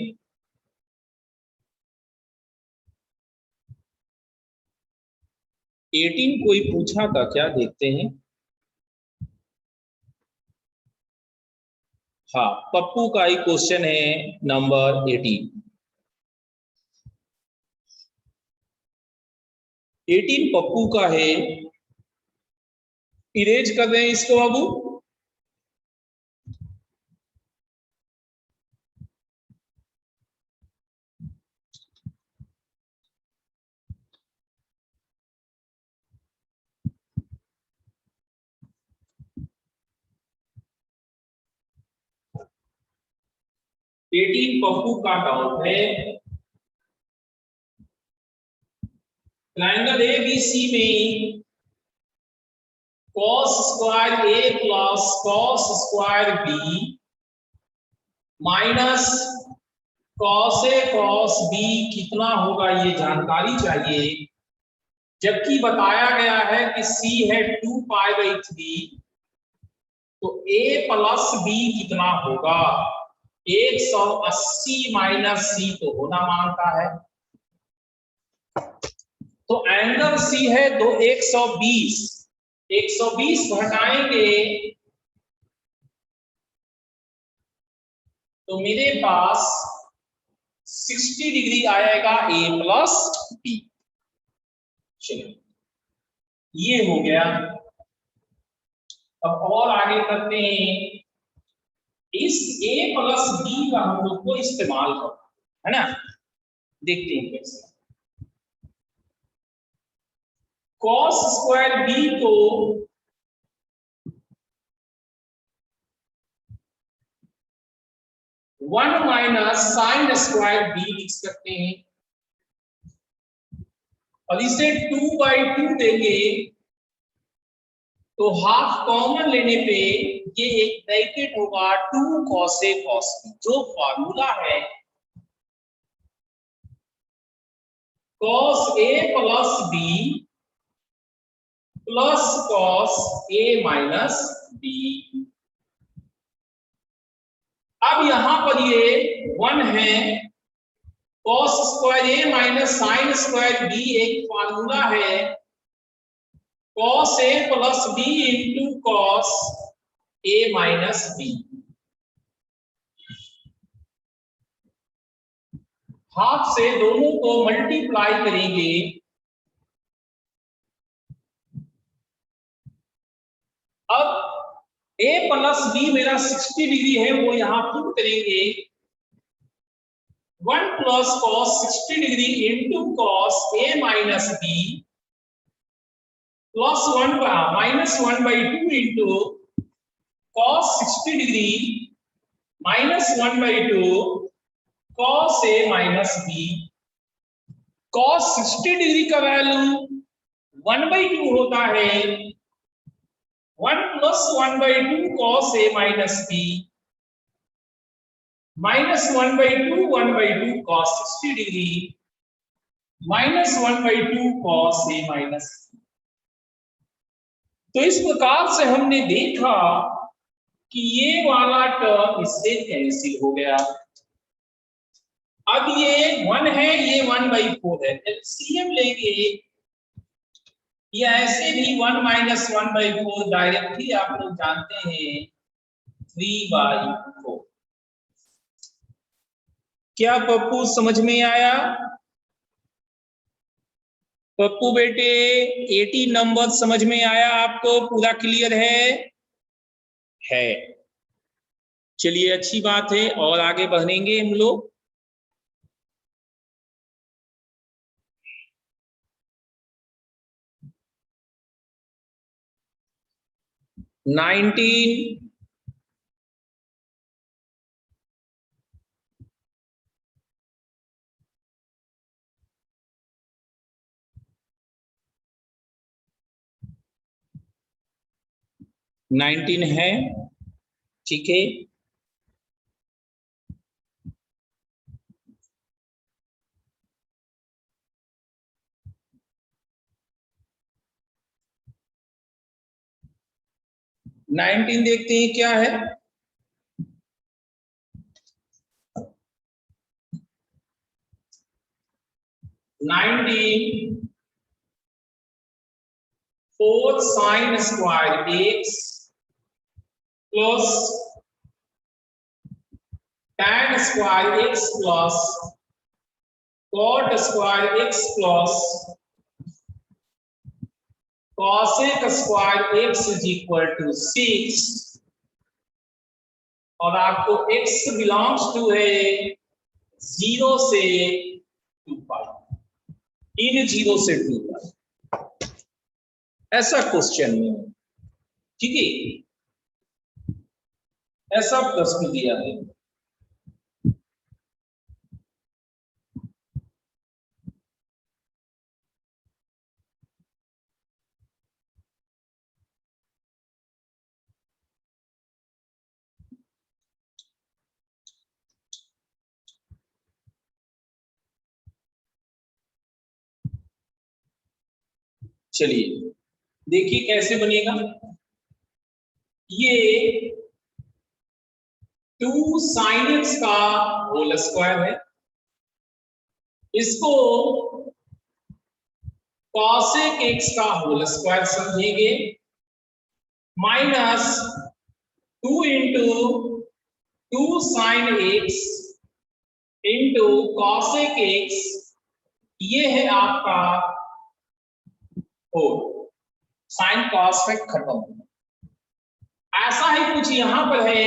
एटीन कोई पूछा था क्या, देखते हैं। हाँ, पप्पू का ही क्वेश्चन है नंबर 18। 18 पप्पू का है। इरेज कर रहे हैं इसको बाबू। एटीन पप्पू का डाउट है। ट्रायंगल एबीसी में cos square A plus cos square B minus cos A cos B कितना होगा ये जानकारी चाहिए। जबकि बताया गया है कि c है 2π/3, तो a प्लस b कितना होगा। 180 माइनस c तो होना मांगता है। तो एंगल c है 120। 120 घटाएंगे तो मेरे पास 60 डिग्री आएगा a प्लस बी। चलिए ये हो गया। अब और आगे करते हैं। इस a प्लस बी का हम लोग को इस्तेमाल करना है ना। देखते हैं कैसे। cos स्क्वायर बी को one minus sine square b लिख सकते हैं और इसे 2/2 देंगे तो हाफ कॉमन लेने पे ये एक ब्रैकेट होगा 2 cos a cos b। जो फॉर्मूला है cos a plus b plus cos a minus b। अब यहां पर ये 1 है। cos square a minus sine square b एक फॉर्मूला है cos a plus b into cos a minus b। Half से दोनों को मल्टीप्लाई करेंगे अब a प्लस b मेरा 60 डिग्री है वो यहां पुट करेंगे। 1 plus cos 60 degree into cos a minus b plus 1 minus 1/2 into cos 60 degree minus 1/2 cos a minus b। cos 60 degree का वैल्यू 1/2 होता है। 1 plus 1/2 cos a minus b minus 1/2 1/2 cos 60 degree minus 1/2 cos a minus. तो इस प्रकार से हमने देखा कि ये वाला टर्म इससे कैंसिल हो गया। अब ये 1 है ये 1/4 है। एलसीएम लेंगे ये ऐसे भी 1 माइनस 1/4 डायरेक्टली आप लोग जानते हैं 3/4। क्या पप्पू समझ में आया? पप्पू बेटे 80 नंबर समझ में आया आपको? पूरा क्लियर है। चलिए अच्छी बात है और आगे बढ़ेंगे हम लोग। नाइनटीन है, ठीक है। नाइनटीन देखते हैं क्या है। Nineteen 4 sine square x plus tan square x plus cot square x plus cosec square x is equal to 6 और आपको x बिलोंग्स टू है 0 से 2 पाई, इन 0 से 2 पाई, ऐसा क्वेश्चन में, ठीक है, ऐसा प्रश्न दिया है। चलिए देखिए कैसे बनेगा। ये 2 sin x का होल स्क्वायर है, इसको cosec x का होल स्क्वायर समझेंगे, minus 2 into 2 sin x into cosec x, ये है आपका होल। साइन कॉस में खत्म। ऐसा ही कुछ यहां पर है,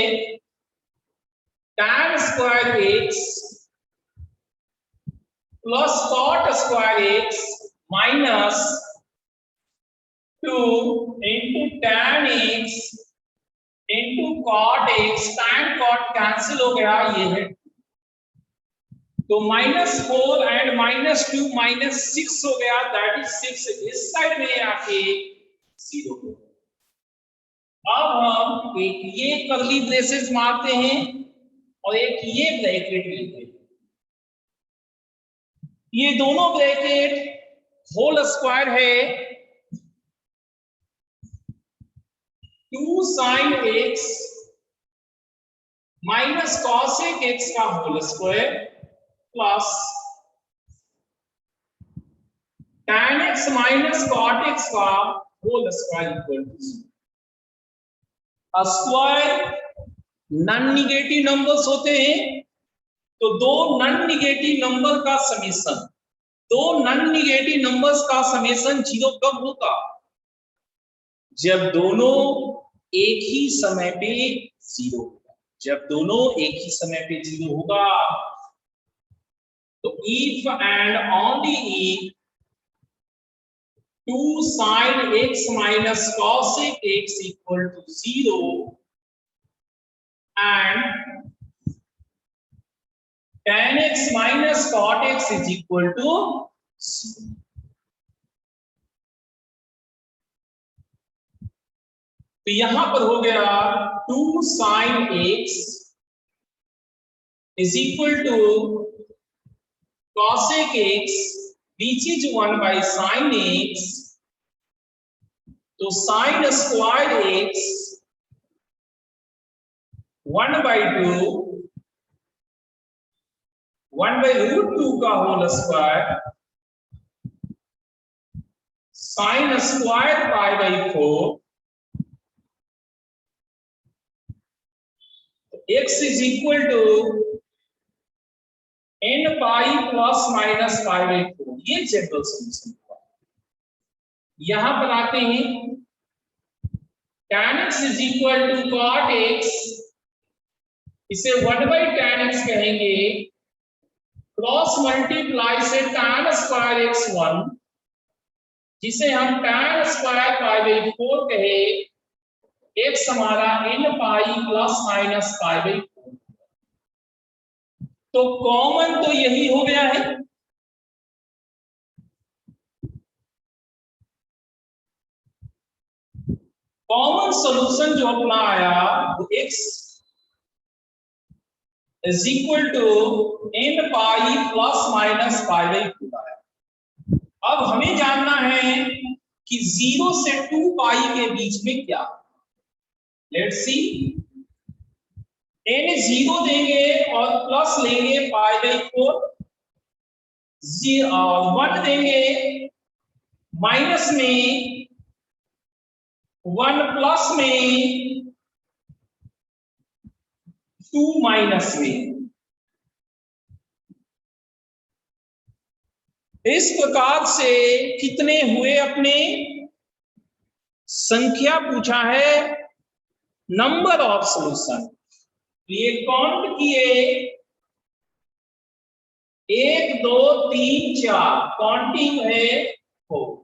tan square x plus cot square x minus 2 into tan x into cot x, tan cot cancel हो गया, ये है तो -4 एंड -2 -6 हो गया, दैट इज 6। इस साइड में आके 0। अब हम एक ये कर्ली ब्रेसेस मारते हैं और एक ये ब्रैकेट लेते हैं। ये दोनों ब्रैकेट होल स्क्वायर है 2 sin x minus cosec x का whole square plus tan x minus cot x का whole square equal to 0। Square non negative numbers होते हैं, तो दो नॉन निगेटिव नंबर का समेशन, दो नॉन निगेटिव नंबर्स का समेशन 0 कब होगा? जब दोनों एक ही समय पे 0 होगा। जब दोनों एक ही समय पे 0 होगा तो if and only if 2 sin x minus cosec x equal to 0 and tan x minus cot x is equal to 0। तो यहां पर हो गया 2 sin x is equal to cosec x which is 1 by sin x, तो sin स्क्वायर x 1 by 2 1 by root 2 का whole square sin square pi by 4 x is equal to n pi plus minus pi by 4, ये general solution हुआ। यहां पर आते हैं tan x is equal to cot x, इसे 1 by tan x कहेंगे, cross multiply से tan स्क्वायर x 1, जिसे हम tan स्क्वायर पाई बाई 4 कहे, x हमारा n pi plus minus pi by 4। तो कॉमन तो यही हो गया है, कॉमन सॉल्यूशन जो अपना आया वो x is equal to n pi plus minus pi by 4 आया। अब हमें जानना है कि 0 से 2 पाई के बीच में क्या, लेट्स सी, n 0 देंगे और प्लस लेंगे पाई बाई 4, 1 देंगे माइनस में, 1 प्लस में, 2 माइनस में, इस प्रकार से कितने हुए अपने, संख्या पूछा है, नंबर ऑफ सॉल्यूशन। ये काउंट किए 1 2 3 4, काउंटिंग है 4।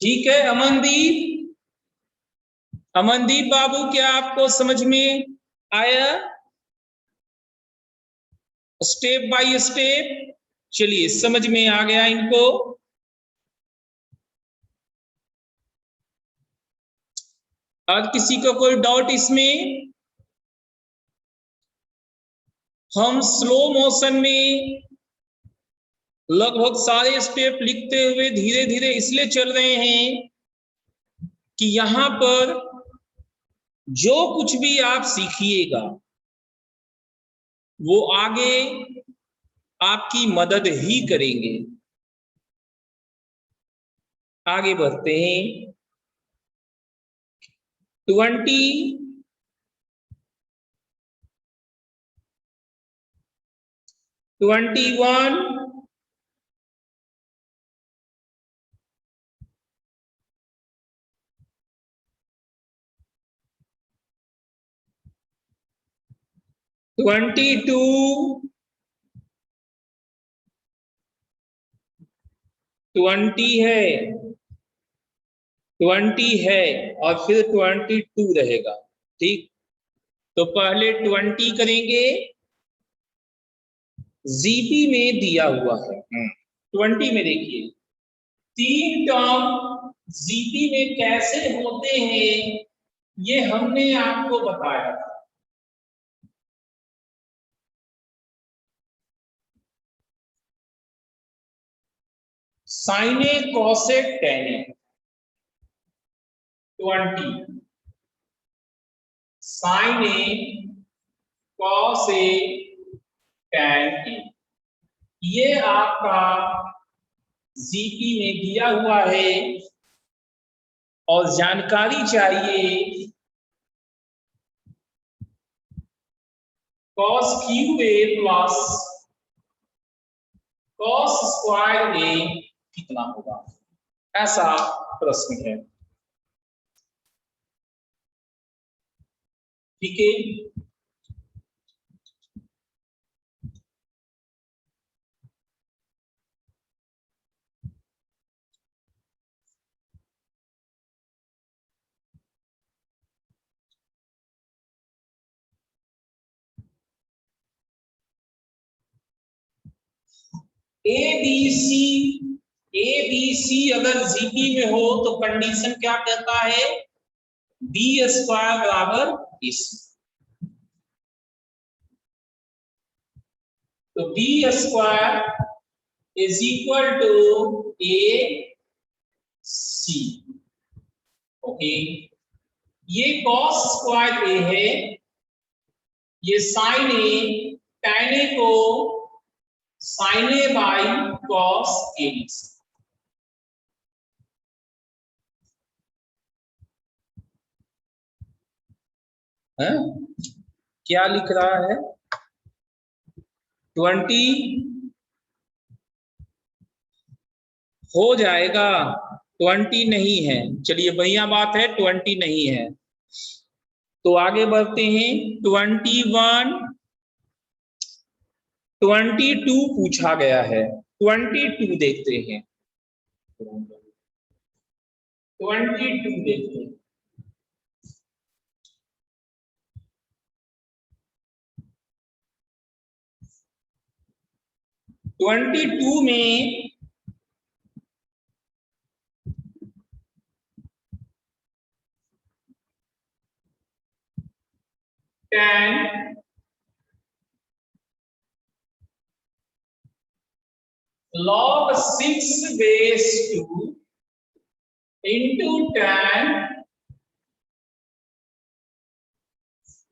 ठीक है अमनदीप, अमनदीप बाबू क्या आपको समझ में आया स्टेप बाय स्टेप? चलिए समझ में आ गया इनको। और किसी को कोई डाउट इसमें? हम स्लो मोशन में लगभग सारे स्टेप लिखते हुए धीरे धीरे इसलिए चल रहे हैं कि यहां पर जो कुछ भी आप सीखिएगा वो आगे आपकी मदद ही करेंगे। आगे बढ़ते हैं। 20 21 22 20 है, 20 है और फिर 22 रहेगा। ठीक, तो पहले 20 करेंगे, जीपी में दिया हुआ है। 20 में देखिए 3 टर्म जीपी में कैसे होते हैं ये हमने आपको बताया था। साइने कॉसेक टेने 20, साइने कॉसेक टेन, ये आपका जीपी में दिया हुआ है। और जानकारी चाहिए cos क्यूब ए प्लस cos स्क्वायर ए कितना होगा, ऐसा प्रश्न है। ठीक है, ए बी सी अगर जीपी में हो तो कंडीशन क्या कहता है, बी स्क्वायर बराबर इसी। तो b square is equal to a c. Okay, ये कॉस स्क्वायर ए है, ये साइन ए, टैन ए को sine a by cos a. क्या लिख रहा है, 20 हो जाएगा, 20 नहीं है। चलिए बढ़िया बात है, 20 नहीं है। तो आगे बढ़ते हैं। 21 22 पूछा गया है, 22 देखते हैं। 22 देखते हैं। ट्वेंटी टू में tan log 6 base 2 into tan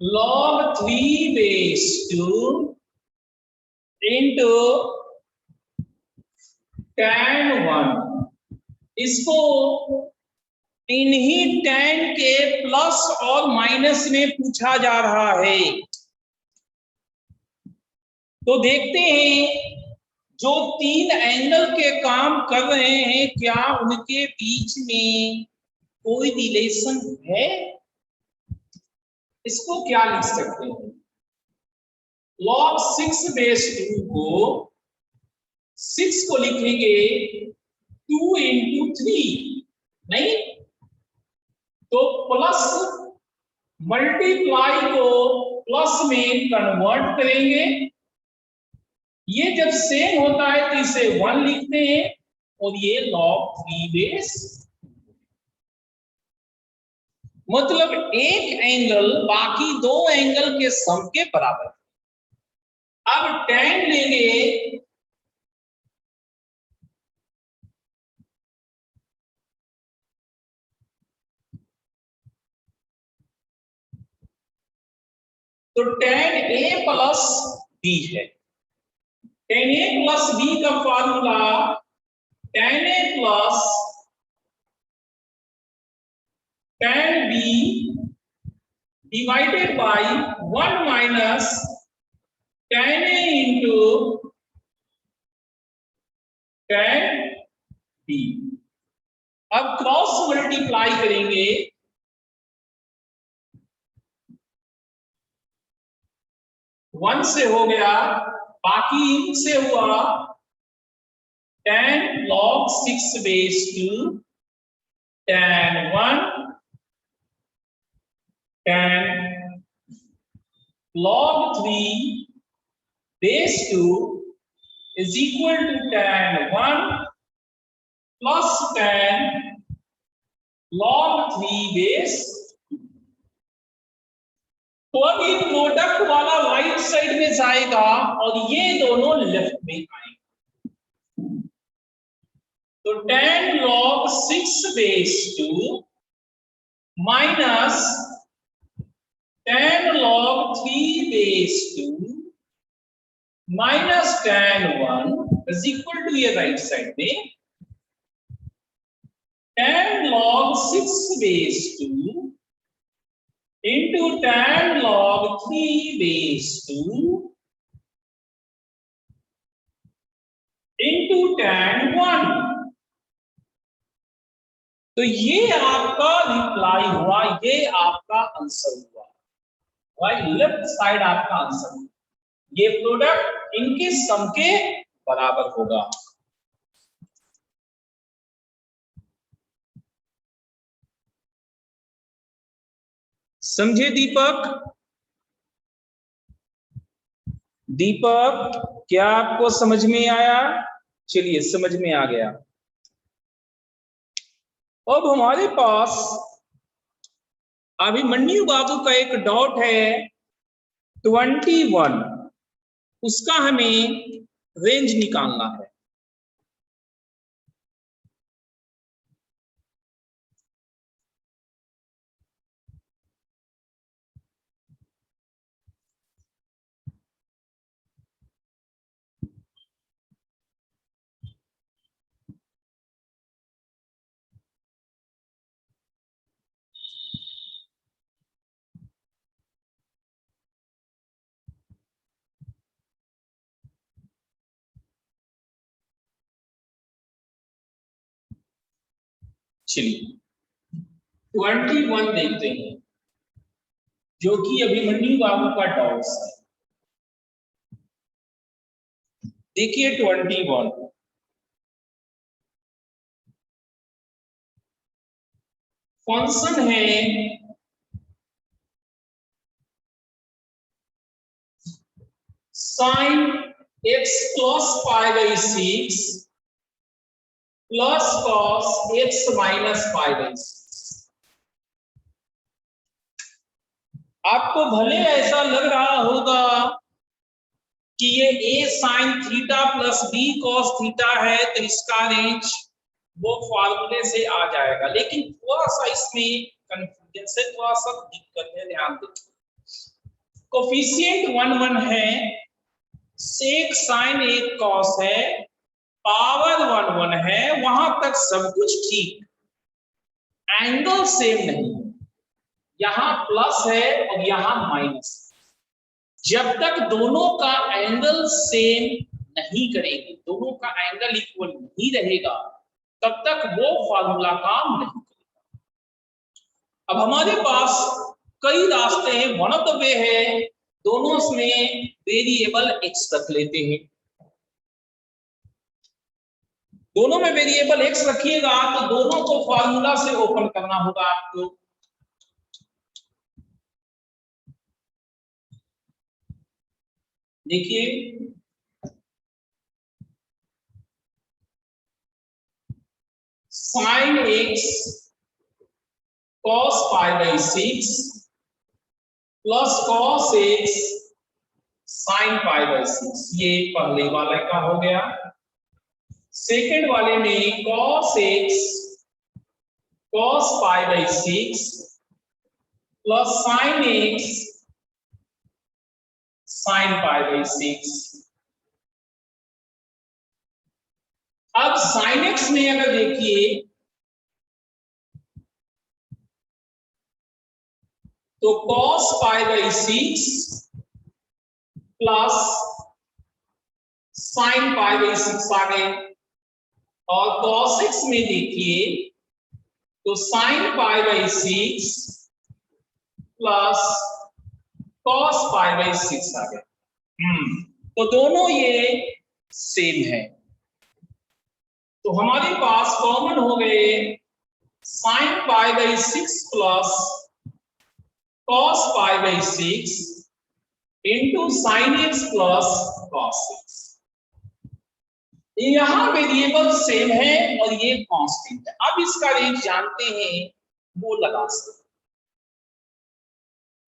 log 3 base 2 into tan 1, इसको इन्हीं tan के प्लस और माइनस में पूछा जा रहा है। तो देखते हैं जो तीन एंगल के काम कर रहे हैं क्या उनके बीच में कोई रिलेशन है। इसको क्या लिख सकते हैं, log 6/2 को 6 को लिखेंगे 2 into 3, नहीं तो प्लस मल्टीप्लाई को प्लस में कन्वर्ट करेंगे। ये जब सेम होता है तो इसे 1 लिखते हैं और ये log 3/, मतलब एक एंगल बाकी दो एंगल के सम के बराबर। अब tan लेंगे तो tan a प्लस b है। tan a प्लस b का formula tan a plus tan b divided by 1 minus tan a into tan b। अब क्रॉस मल्टीप्लाई करेंगे 1 से हो गया, बाकी इनसे हुआ tan log 6/2 tan 1 tan log 3/2 is equal to tan 1 plus tan log 3/2। तो अब ये प्रोडक्ट वाला राइट साइड में जाएगा और ये दोनों लेफ्ट में आएंगे। तो tan log 6/2 minus tan log 3/2 minus tan 1 is equal to ये राइट साइड में tan log 6/2 into tan log 3/2 into tan 1। तो ये आपका रिप्लाई हुआ, ये आपका आंसर हुआ, राइट लेफ्ट साइड आपका आंसर। ये प्रोडक्ट इनके सम के बराबर होगा। समझे दीपक? दीपक क्या आपको समझ में आया? चलिए समझ में आ गया। अब हमारे पास अभिमन्यु बाबू का एक डॉट है 21, उसका हमें रेंज निकालना है। चलिए 21 देखते हैं जो कि अभिमन्यु बाबू का डॉट्स है। देखिए 21 फंक्शन है sin x plus π/6 plus cos x minus π/6। आपको भले ऐसा लग रहा होगा कि ये a sin theta plus b cos theta है तो इसका रेंज वो फॉर्मूले से आ जाएगा, लेकिन थोड़ा सा इसमें कंफ्यूजन से थोड़ा सा दिक्कत है, ध्यान दें। कोफिशिएंट 1 1 है, सेक साइन एक कॉस है, पावर 1 1 है, वहां तक सब कुछ ठीक, एंगल सेम नहीं, यहां प्लस है और यहां माइनस। जब तक दोनों का एंगल सेम नहीं करेंगे, दोनों का एंगल इक्वल नहीं रहेगा, तब तक वो फॉर्मूला काम नहीं करेगा। अब हमारे पास कई रास्ते हैं। वन ऑफ द वे है दोनों में वेरिएबल एक्स रख लेते हैं। दोनों में वेरिएबल एक्स रखिएगा तो दोनों को फॉर्मूला से ओपन करना होगा आपको। देखिए sine x cos pi by 6 plus cos x sine pi by 6, ये पहले वाले का हो गया। सेकंड वाले में cos x cos pi by 6 plus sine x sine pi by 6। अब साइन एक्स में अगर देखिए तो cos pi by 6 plus sine pi by 6 आ गए, और कॉस एक्स में देखिए तो sine pi by 6 plus cos pi by 6 आ गए। तो दोनों ये सेम है, तो हमारे पास कॉमन हो गए sine pi by 6 plus cos pi by 6 into sine x plus cos x. यहां वेरिएबल सेम है और ये कांस्टेंट है। अब इसका रेंज जानते हैं, वो लगा सकते।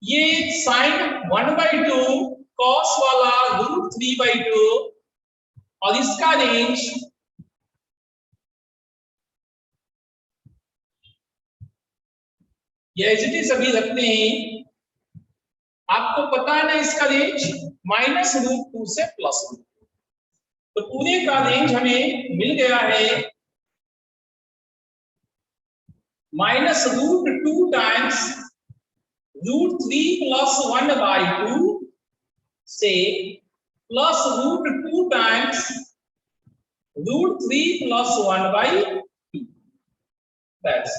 ये साइन 1/2 कॉस वाला √3/2 और इसका रेंज ये एज इट इज अभी रखते हैं। आपको पता है ना इसका रेंज -√2 से +2, तो पूरे का रेंज हमें मिल गया है -√2 टाइम्स √3 + 1/2 से प्लस √2 टाइम्स √3 + 1/2। दैट्स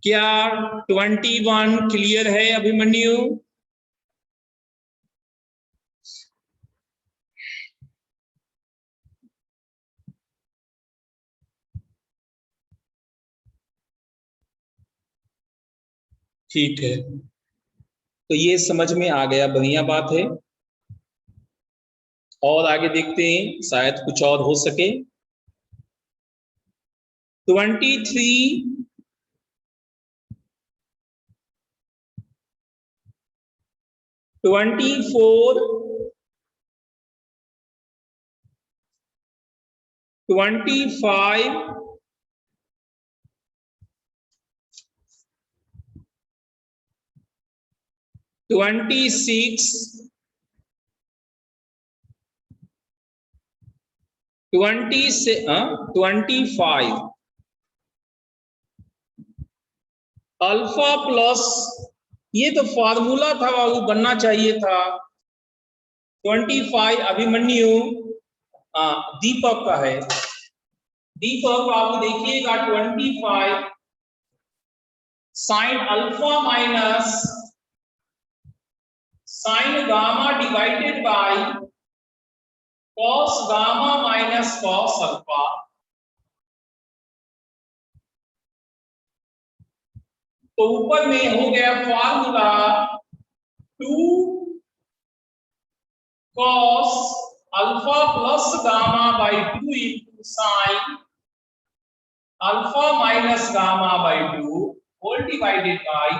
क्या 21 क्लियर है अभिमन्यु? ठीक है, तो ये समझ में आ गया, बढ़िया बात है। और आगे देखते हैं, शायद कुछ और हो सके। 23 24 25 26 25 अल्फा प्लस, ये तो फॉर्मूला था बाबू, बनना चाहिए था। 25 अभिमन्यु दीपक का है। दीपक बाबू देखिएगा 25 sine alpha minus sine gamma divided by cos gamma minus cos alpha. तो ऊपर में हो गया formula 2 cos alpha plus gamma by 2 into sine alpha minus gamma by 2 whole divided by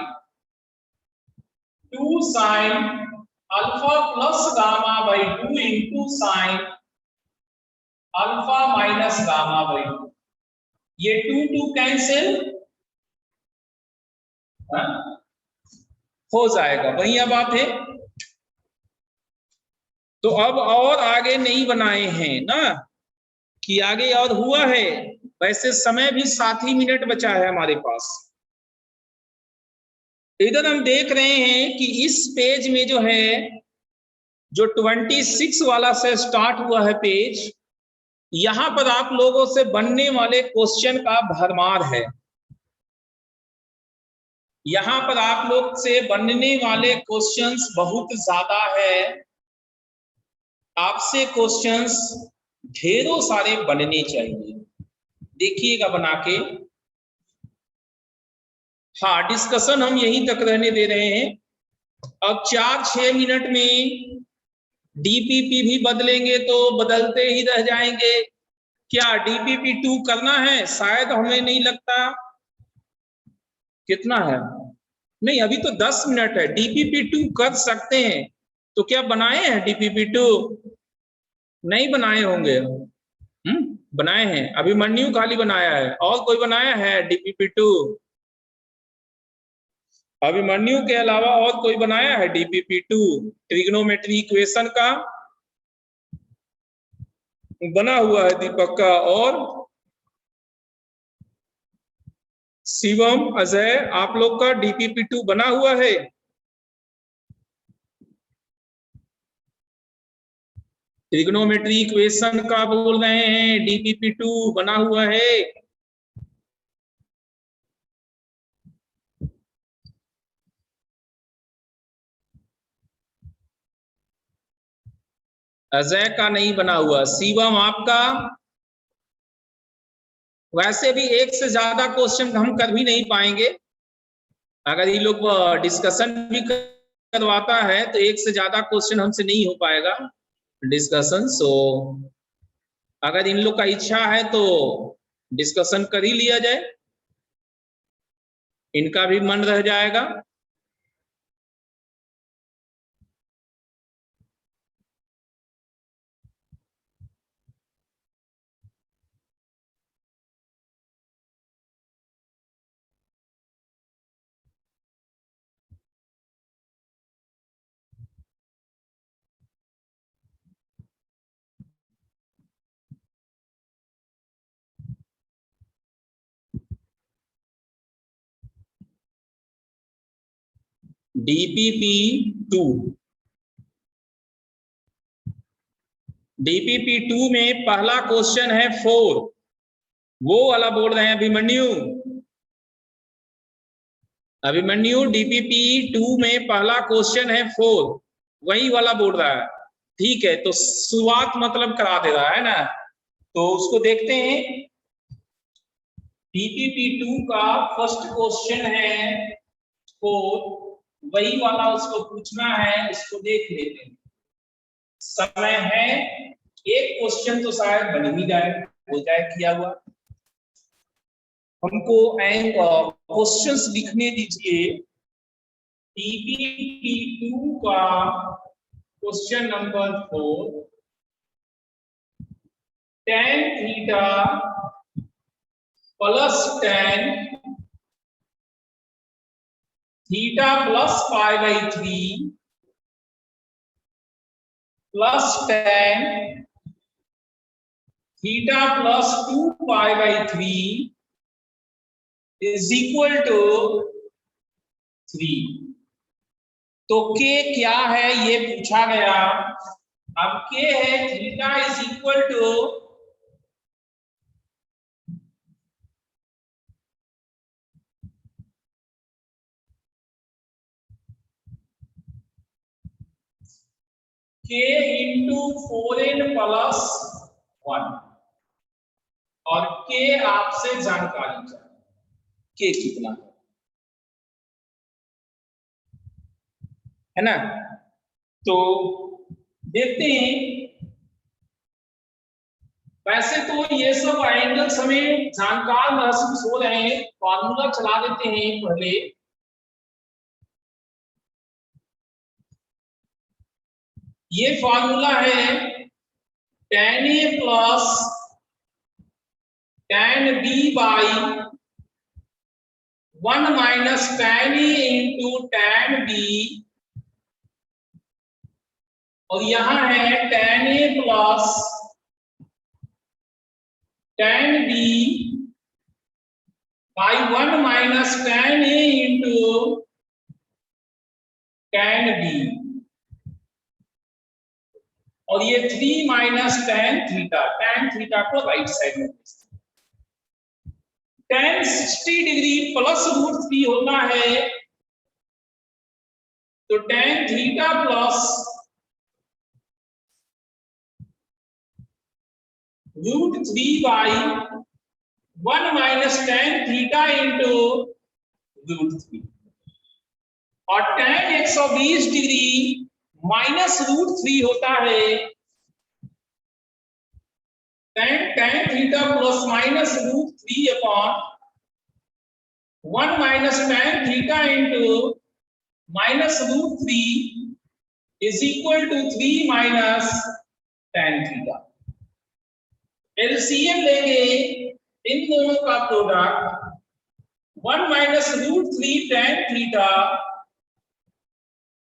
2 sine alpha plus gamma by 2 into sine alpha minus gamma by 2। ये 2 cancel हो जाएगा, बढ़िया बात है। तो अब और आगे नहीं बनाए हैं ना, कि आगे और हुआ है। वैसे समय भी 7 ही मिनट बचा है हमारे पास। इधर हम देख रहे हैं कि इस पेज में जो है, जो 26 वाला से स्टार्ट हुआ है पेज, यहां पर आप लोगों से बनने वाले क्वेश्चन का भरमार है। यहां पर आप लोग से बनने वाले क्वेश्चंस बहुत ज्यादा है। आपसे क्वेश्चंस ढेरों सारे बनने चाहिए। देखिएगा बना के। हाँ, डिस्कशन हम यहीं तक रहने दे रहे हैं। अब 4-6 मिनट में डीपीपी भी बदलेंगे तो बदलते ही रह जाएंगे। क्या डीपीपी 2 करना है? शायद हमें नहीं लगता। कितना है? नहीं, अभी तो 10 मिनट है। डीपीपी 2 कर सकते हैं। तो क्या बनाए हैं डीपीपी 2? नहीं बनाए होंगे। बनाए हैं। अभिमन्यु खाली बनाया है, और कोई बनाया है डीपीपी 2? अभिमन्यु के अलावा और कोई बनाया है डीपीपी 2? ट्रिग्नोमेट्री इक्वेशन का बना हुआ है दीपक का, और शिवम, अजय, आप लोग का डीपीपी 2 बना हुआ है? ट्रिग्नोमेट्री इक्वेशन का बोल रहे हैं, डीपीपी 2 बना हुआ है? अजय का नहीं बना हुआ। शिवम आपका? वैसे भी एक से ज्यादा क्वेश्चन हम कर भी नहीं पाएंगे। अगर ये लोग डिस्कशन भी करवाता है तो एक से ज्यादा क्वेश्चन हमसे नहीं हो पाएगा डिस्कशन। सो अगर इन लोग का इच्छा है तो डिस्कशन कर ही लिया जाए, इनका भी मन रह जाएगा। डीपीपी 2, डीपीपी 2 में पहला क्वेश्चन है 4। वो वाला बोल रहे हैं अभिमन्यु। अभिमन्यु, डीपीपी 2 में पहला क्वेश्चन है 4, वही वाला बोल रहा है। ठीक है, तो शुरुआत मतलब करा दे रहा है ना, तो उसको देखते हैं। डीपीपी 2 का फर्स्ट क्वेश्चन है 4, वही वाला उसको पूछना है, उसको देख लेते हैं। समय है, एक क्वेश्चन तो शायद बन ही जाए, हो जाए किया हुआ। हमको क्वेश्चंस लिखने दीजिए। डीपीपी 2 का question number 4, tan theta plus tan theta plus π/3 plus tan theta plus 2π/3 is equal to 3। तो के क्या है ये पूछा गया। अब के है theta is equal to k into 4n plus 1, और के आपसे जानकारी चाहिए के कितना है ना। तो देखते हैं। वैसे तो ये सब एंगल्स हमें जानकार महसूस हो रहे हैं। फॉर्मूला चला देते हैं पहले। ये फॉर्मूला है tan a plus tan b by 1 minus tan a into tan b, और यहां है tan a plus tan b by 1 minus tan a into tan b, और ये 3 minus tan theta, tan theta को राइट साइड में tan 60 degree plus √3 होता है, तो tan theta plus √3/1 minus tan theta into √3, और tan 120 डिग्री माइनस √3 होता है, tan theta plus minus √3/1 minus tan theta into minus √3 is equal to 3 minus tan theta. LCM लेंगे इन दोनों का product, 1 minus √3 tan theta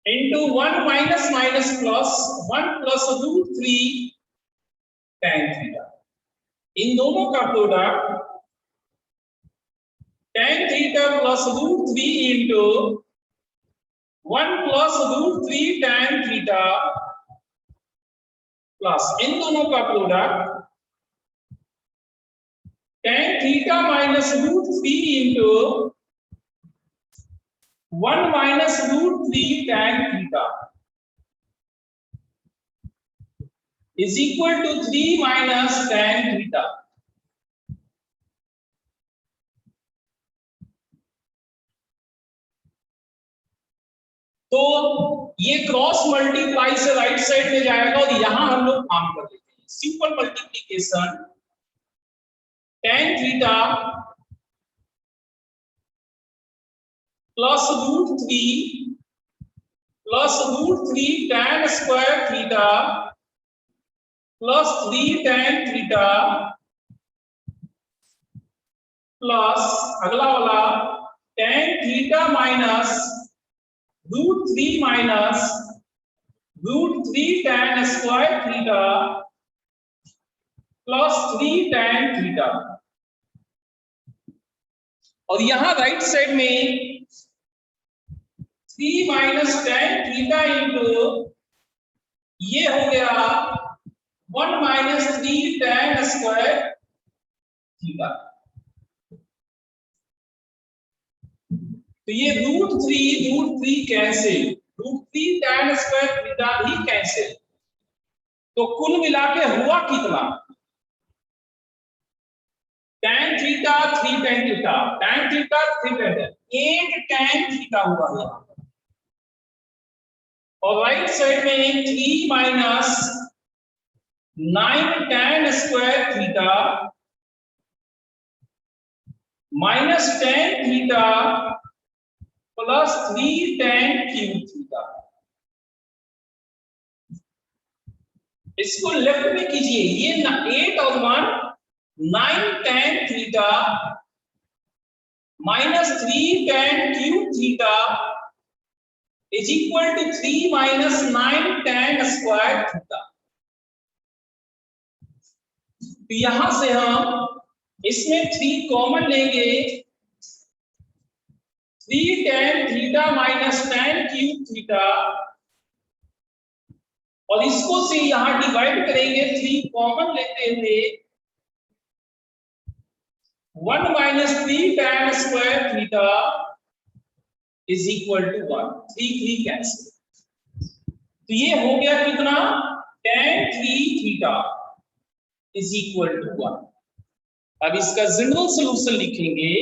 into 1 minus minus plus 1 plus √3 tan theta, इन दोनों का product tan theta plus √3 into 1 plus √3 tan theta plus इन दोनों का product tan theta minus √3 into 1 minus √3 tan theta is equal to 3 minus tan theta. तो ये cross multiply से right side में जाएगा, और यहां हम लोग काम कर लेते हैं simple multiplication, tan theta plus √3 plus √3 tan square theta plus 3 tan theta plus अगला वाला tan theta minus √3 minus √3 tan square theta plus 3 tan theta, और यहां राइट साइड में 3 माइनस tan थीटा इंटू ये हो गया 1 माइनस 3 tan स्क्वायर थीटा, तो ये √3 कैंसिल, √3 tan स्क्वायर थीटा भी कैंसिल, तो कुल मिला के हुआ कितना, tan theta 3 tan theta, tan theta 3 tan theta, 8 tan theta हुआ यहाँ, और राइट साइड में 3 minus 9 tan square theta minus tan theta plus 3 tan cube theta. इसको लेफ्ट में कीजिए, ये 8 और 1 9 tan theta minus 3 tan cube theta is equal to 3 minus 9 tan square theta. तो यहां से हम इसमें 3 कॉमन लेंगे, 3 tan theta minus tan cube theta, और इसको से यहां डिवाइड करेंगे, 3 कॉमन लेते हुए 1 minus 3 tan square theta is equal to 1, 3 cancel, तो ये हो गया कितना, tan 3 theta is equal to 1। अब इसका जनरल सॉल्यूशन लिखेंगे,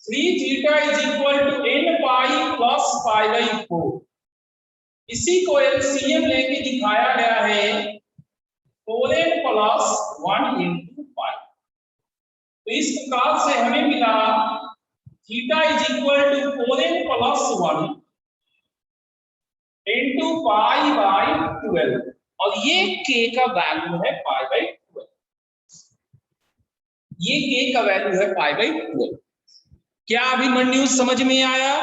3 theta is equal to n pi plus π/4, इसी को एलसीएम लेके दिखाया गया है 4n प्लस 1 इंटू पाई, तो इस प्रकार से हमें मिला theta is equal to 4n plus 1 into π/12, और ये k का वैल्यू है π/12, ये k का वैल्यू है π/12। क्या अभी न्यूज समझ में आया?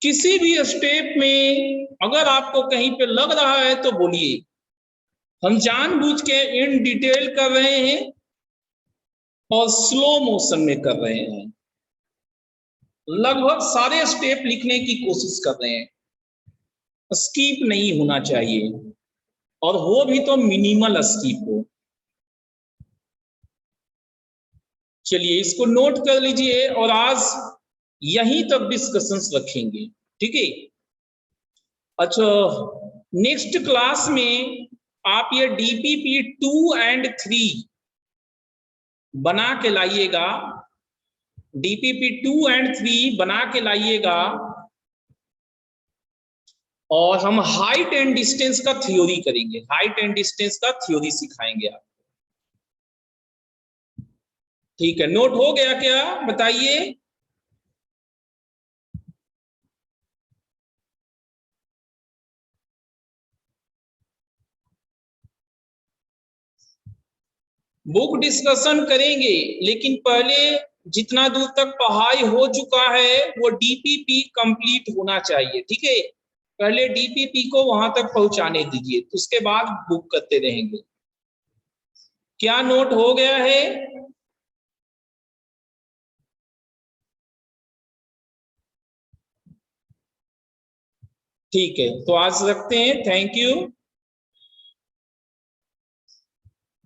किसी भी स्टेप में अगर आपको कहीं पे लग रहा है तो बोलिए, हम जानबूझ के इन डिटेल कर रहे हैं और स्लो मोशन में कर रहे हैं, लगभग सारे स्टेप लिखने की कोशिश कर रहे हैं, स्किप नहीं होना चाहिए, और हो भी तो मिनिमल स्किप हो। चलिए इसको नोट कर लीजिए और आज यहीं तक डिस्कशंस रखेंगे, ठीक है। अच्छा, नेक्स्ट क्लास में आप ये DPP 2 एंड 3 बना के लाइएगा, DPP 2 एंड 3 बना के लाइएगा, और हम हाइट एंड डिस्टेंस का थ्योरी करेंगे, हाइट एंड डिस्टेंस का थ्योरी सिखाएंगे आप। ठीक है, नोट हो गया क्या, बताइए। बुक डिस्कशन करेंगे, लेकिन पहले जितना दूर तक पढ़ाई हो चुका है वो DPP कंप्लीट होना चाहिए, ठीक है। पहले DPP को वहां तक पहुंचाने दीजिए, उसके बाद बुक करते रहेंगे। क्या नोट हो गया है? ठीक है, तो आज रखते हैं, थैंक यू।